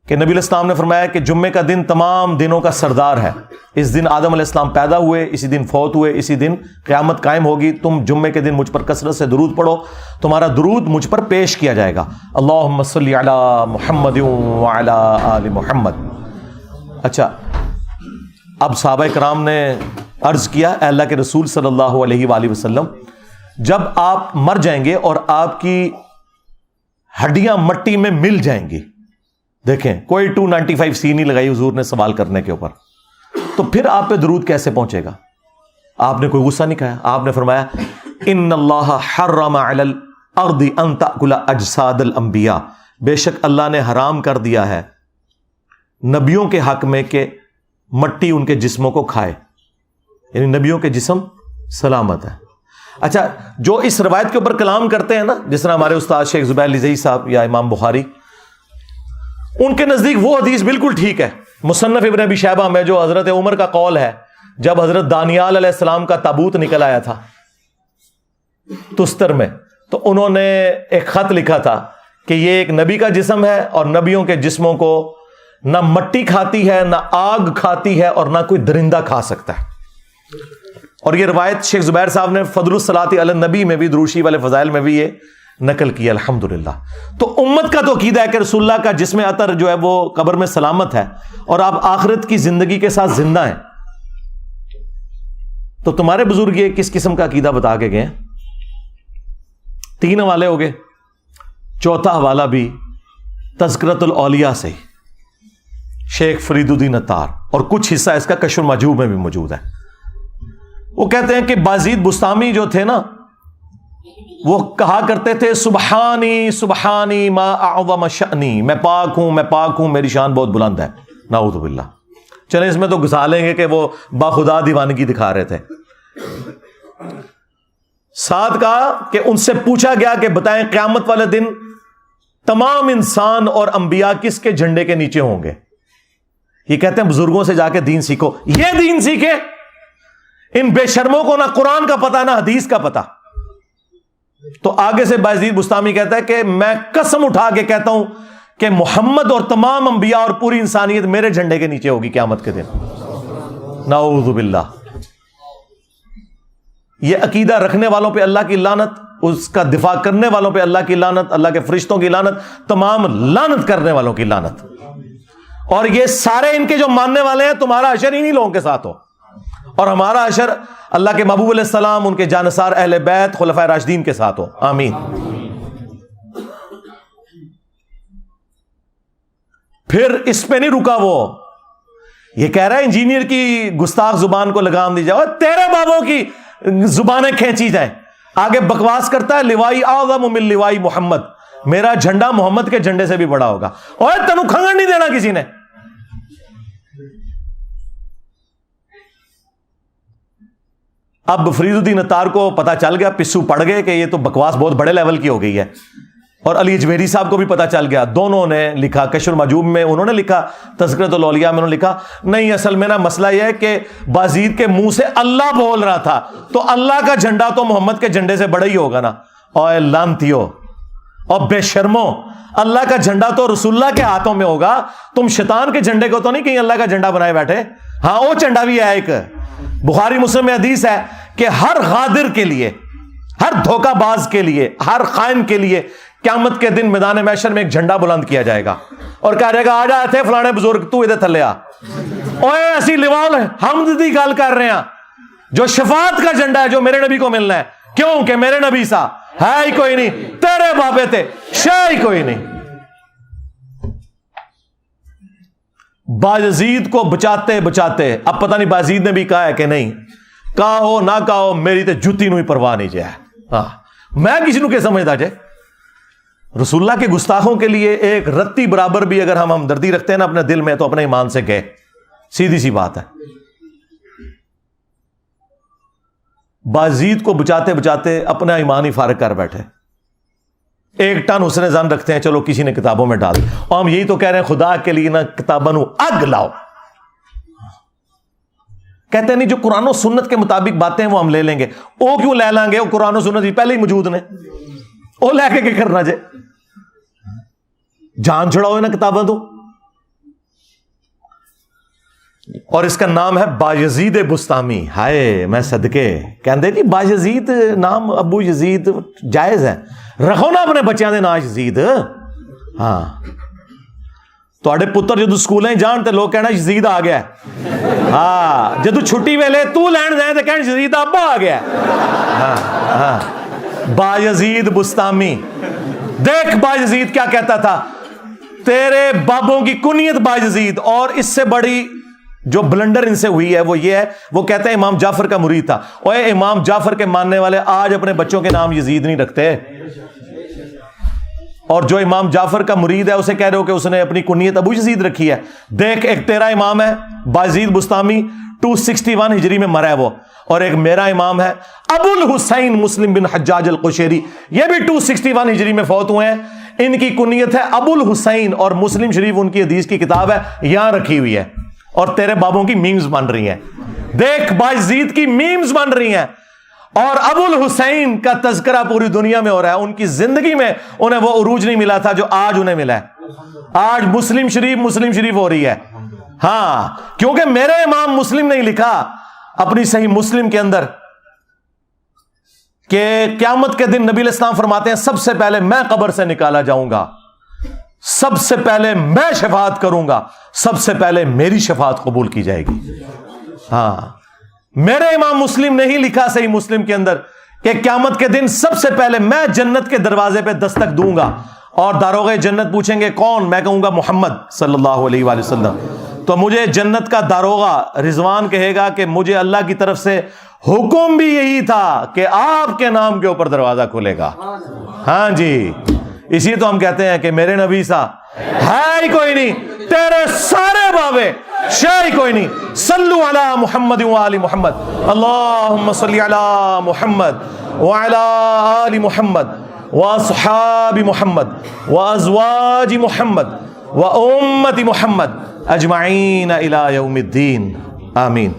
کہ نبی علیہ السلام نے فرمایا کہ جمعے کا دن تمام دنوں کا سردار ہے. اس دن آدم علیہ السلام پیدا ہوئے، اسی دن فوت ہوئے، اسی دن قیامت قائم ہوگی. تم جمعے کے دن مجھ پر کثرت سے درود پڑھو، تمہارا درود مجھ پر پیش کیا جائے گا. اللہم صلی علی محمد وعلی آل محمد. اچھا، اب صحابہ کرام نے عرض کیا اے اللہ کے رسول صلی اللہ علیہ وآلہ وسلم، جب آپ مر جائیں گے اور آپ کی ہڈیاں مٹی میں مل جائیں گی، دیکھیں کوئی 295 سی نہیں لگائی حضور نے سوال کرنے کے اوپر، تو پھر آپ پہ درود کیسے پہنچے گا؟ آپ نے کوئی غصہ نہیں کھایا. آپ نے فرمایا ان اللہ حرم علی الارض ان تاکل اجساد الانبیاء، بے شک اللہ نے حرام کر دیا ہے نبیوں کے حق میں کہ مٹی ان کے جسموں کو کھائے، یعنی نبیوں کے جسم سلامت ہے۔ اچھا، جو اس روایت کے اوپر کلام کرتے ہیں نا، جس طرح ہمارے استاد شیخ زبیر لزئی صاحب یا امام بخاری، ان کے نزدیک وہ حدیث بالکل ٹھیک ہے۔ مصنف ابن ابی شیبہ میں جو حضرت عمر کا قول ہے، جب حضرت دانیال علیہ السلام کا تابوت نکل آیا تھا تستر میں، تو انہوں نے ایک خط لکھا تھا کہ یہ ایک نبی کا جسم ہے، اور نبیوں کے جسموں کو نہ مٹی کھاتی ہے، نہ آگ کھاتی ہے، اور نہ کوئی درندہ کھا سکتا ہے۔ اور یہ روایت شیخ زبیر صاحب نے فضل الصلاۃ علی النبی میں بھی، دروشی والے فضائل میں بھی یہ نقل کیا الحمدللہ۔ تو امت کا تو عقیدہ ہے کہ رسول اللہ کا جسم اطہر جو ہے وہ قبر میں سلامت ہے، اور آپ آخرت کی زندگی کے ساتھ زندہ ہیں۔ تو تمہارے بزرگ یہ کس قسم کا عقیدہ بتا کے گئے ہیں؟ 3 حوالے ہو گئے، چوتھا حوالہ بھی تذکرۃ الاولیاء سے شیخ فرید الدین عطار، اور کچھ حصہ اس کا کشف المحجوب میں بھی موجود ہے۔ وہ کہتے ہیں کہ بازید بستامی جو تھے نا، وہ کہا کرتے تھے سبحانی سبحانی ما اعظم شأنی، میں پاک ہوں، میری شان بہت بلند ہے، نعوذ باللہ۔ چلیں اس میں تو گھسا لیں گے کہ وہ باخدا دیوانگی دکھا رہے تھے۔ ساتھ کہا کہ ان سے پوچھا گیا کہ بتائیں قیامت والے دن تمام انسان اور انبیاء کس کے جھنڈے کے نیچے ہوں گے؟ یہ کہتے ہیں بزرگوں سے جا کے دین سیکھو۔ یہ دین سیکھے؟ ان بے شرموں کو نہ قرآن کا پتہ نہ حدیث کا پتہ۔ تو آگے سے بازید بستامی کہتا ہے کہ میں قسم اٹھا کے کہتا ہوں کہ محمد اور تمام انبیاء اور پوری انسانیت میرے جھنڈے کے نیچے ہوگی قیامت کے دن، نعوذ باللہ۔ یہ عقیدہ رکھنے والوں پہ اللہ کی لعنت، اس کا دفاع کرنے والوں پہ اللہ کی لعنت، اللہ کے فرشتوں کی لعنت، تمام لعنت کرنے والوں کی لعنت۔ اور یہ سارے ان کے جو ماننے والے ہیں، تمہارا حشر انہی لوگوں کے ساتھ ہو، اور ہمارا حشر اللہ کے محبوب علیہ السلام، ان کے جانثار اہل بیت خلفائے راشدین کے ساتھ ہو، آمین۔ پھر اس پہ نہیں رکا، وہ یہ کہہ رہا ہے انجینئر کی گستاخ زبان کو لگام دی جائے، اور تیرے بابوں کی زبانیں کھینچی جائیں۔ آگے بکواس کرتا ہے لوائی اعظم من لوائی محمد، میرا جھنڈا محمد کے جھنڈے سے بھی بڑا ہوگا۔ اور تینوں کھنگڑ نہیں دینا کسی نے۔ اب فرید الدین عطار کو پتا چل گیا، پسو پڑ گئے کہ یہ تو بکواس بہت بڑے لیول کی ہو گئی ہے، اور علی اجمیری صاحب کو بھی پتا چل گیا۔ دونوں نے لکھا، کشف المحجوب میں انہوں نے لکھا، تذکرۃ الاولیاء میں انہوں نے لکھا، نہیں اصل میں نا مسئلہ یہ ہے کہ بازید کے منہ سے اللہ بول رہا تھا، تو اللہ کا جھنڈا تو محمد کے جھنڈے سے بڑا ہی ہوگا نا۔ اوے لعنتیو اور بے شرمو، اللہ کا جھنڈا تو رسول اللہ کے ہاتھوں میں ہوگا، تم شیطان کے جھنڈے کو تو نہیں کہیں اللہ کا جھنڈا بنائے بیٹھے۔ ہاں وہ جھنڈا بھی ہے ایک، بخاری مسلم میں حدیث ہے کہ ہر غادر کے لیے، ہر دھوکہ باز کے لیے، ہر خائن کے لیے قیامت کے دن میدان محشر میں ایک جھنڈا بلند کیا جائے گا، اور کہا جائے گا آ جا تھے فلانے بزرگ، تو ادھر تھلے آ۔ اوے ایسی لیوال حمد دی گل کر رہے ہیں، جو شفاعت کا جھنڈا ہے جو میرے نبی کو ملنا ہے، کیوں کہ میرے نبی سا ہے ہی کوئی نہیں، تیرے بابے تھے شے ہی کوئی نہیں۔ باجزید کو بچاتے بچاتے، اب پتہ نہیں باجزید نے بھی کہا ہے کہ نہیں، کہا ہو نہ کہا ہو، میری تے جتی نو ہی پرواہ نہیں جائے۔ ہاں میں کسی نو کہ سمجھتا جائے، رسول اللہ کے گستاخوں کے لیے ایک رتی برابر بھی اگر ہم ہمدردی رکھتے ہیں نا اپنے دل میں، تو اپنے ایمان سے گئے، سیدھی سی بات ہے۔ باجزید کو بچاتے بچاتے اپنا ایمان ہی فارغ کر بیٹھے، 1 ٹن حسن ظن رکھتے ہیں، چلو کسی نے کتابوں میں ڈال، اور ہم یہی تو کہہ رہے ہیں خدا کے لیے نا کتابوں نو اگ لاؤ۔ کہتے ہیں نہیں جو قرآن و سنت کے مطابق باتیں وہ ہم لے لیں گے، وہ کیوں لے لیں گے؟ وہ قرآن و سنت پہلے ہی موجود نے، وہ لے کے کیا کرنا جائے؟ جان چھڑاؤ نا کتابیں تو۔ اور اس کا نام ہے باجزید بستامی۔ ہائے میں صدقے کہندے جی باجزید نام ابو یزید جائز ہے، رکھو نا اپنے بچیاں دے نام یزید۔ ہاں تواڈے پتر جدو سکولیں جان تے لوگ کہنا یزید آ گیا ہے، ہاں جدو چھٹی ویلے تو لین جائیں تے کہنا یزید ابا آ گیا ہے۔ ہاں ہاں باجزید بستامی، دیکھ باجزید کیا کہتا تھا، تیرے بابوں کی کنیت باجزید، اور اس سے بڑی جو بلنڈر ان سے ہوئی ہے وہ یہ ہے، وہ کہتے ہیں امام جعفر کا مرید تھا۔ اوے امام جعفر کے ماننے والے آج اپنے بچوں کے نام یزید نہیں رکھتے، اور جو امام جعفر کا مرید ہے اسے کہہ رہے ہو کہ اس نے اپنی کنیت ابو یزید رکھی ہے. دیکھ، ایک تیرا امام ہے بایزید بستامی 261 ہجری میں مرا ہے وہ، اور ایک میرا امام ہے ابو الحسین مسلم بن حجاج القشیری، یہ بھی 261 ہجری میں فوت ہوئے ہیں. ان کی کنیت ہے ابو الحسین، اور مسلم شریف ان کی حدیث کی کتاب ہے یہاں رکھی ہوئی ہے، اور تیرے بابوں کی میمز بن رہی ہیں. دیکھ، بایزید کی میمز بن رہی ہیں، اور ابو الحسین کا تذکرہ پوری دنیا میں ہو رہا ہے. ان کی زندگی میں انہیں وہ عروج نہیں ملا تھا جو آج انہیں ملا ہے. آج مسلم شریف ہو رہی ہے. ہاں، کیونکہ میرے امام مسلم نے لکھا اپنی صحیح مسلم کے اندر کہ قیامت کے دن نبی علیہ السلام فرماتے ہیں سب سے پہلے میں قبر سے نکالا جاؤں گا، سب سے پہلے میں شفاعت کروں گا، سب سے پہلے میری شفاعت قبول کی جائے گی. ہاں، میرے امام مسلم نے ہی لکھا صحیح مسلم کے اندر کہ قیامت کے دن سب سے پہلے میں جنت کے دروازے پہ دستک دوں گا، اور داروغے جنت پوچھیں گے کون؟ میں کہوں گا محمد صلی اللہ علیہ وآلہ وسلم. تو مجھے جنت کا داروغہ رضوان کہے گا کہ مجھے اللہ کی طرف سے حکم بھی یہی تھا کہ آپ کے نام کے اوپر دروازہ کھلے گا. ہاں جی، اسی تو ہم کہتے ہیں کہ میرے نبی سا ہے ہی کوئی نہیں، تیرے سارے بابے شے ہی کوئی نہیں. صلو علی محمد وآل محمد، اللہم صلی علی محمد وعلی آل محمد واصحاب محمد وازواج محمد وامت محمد اجمعین الی یوم الدین. آمین.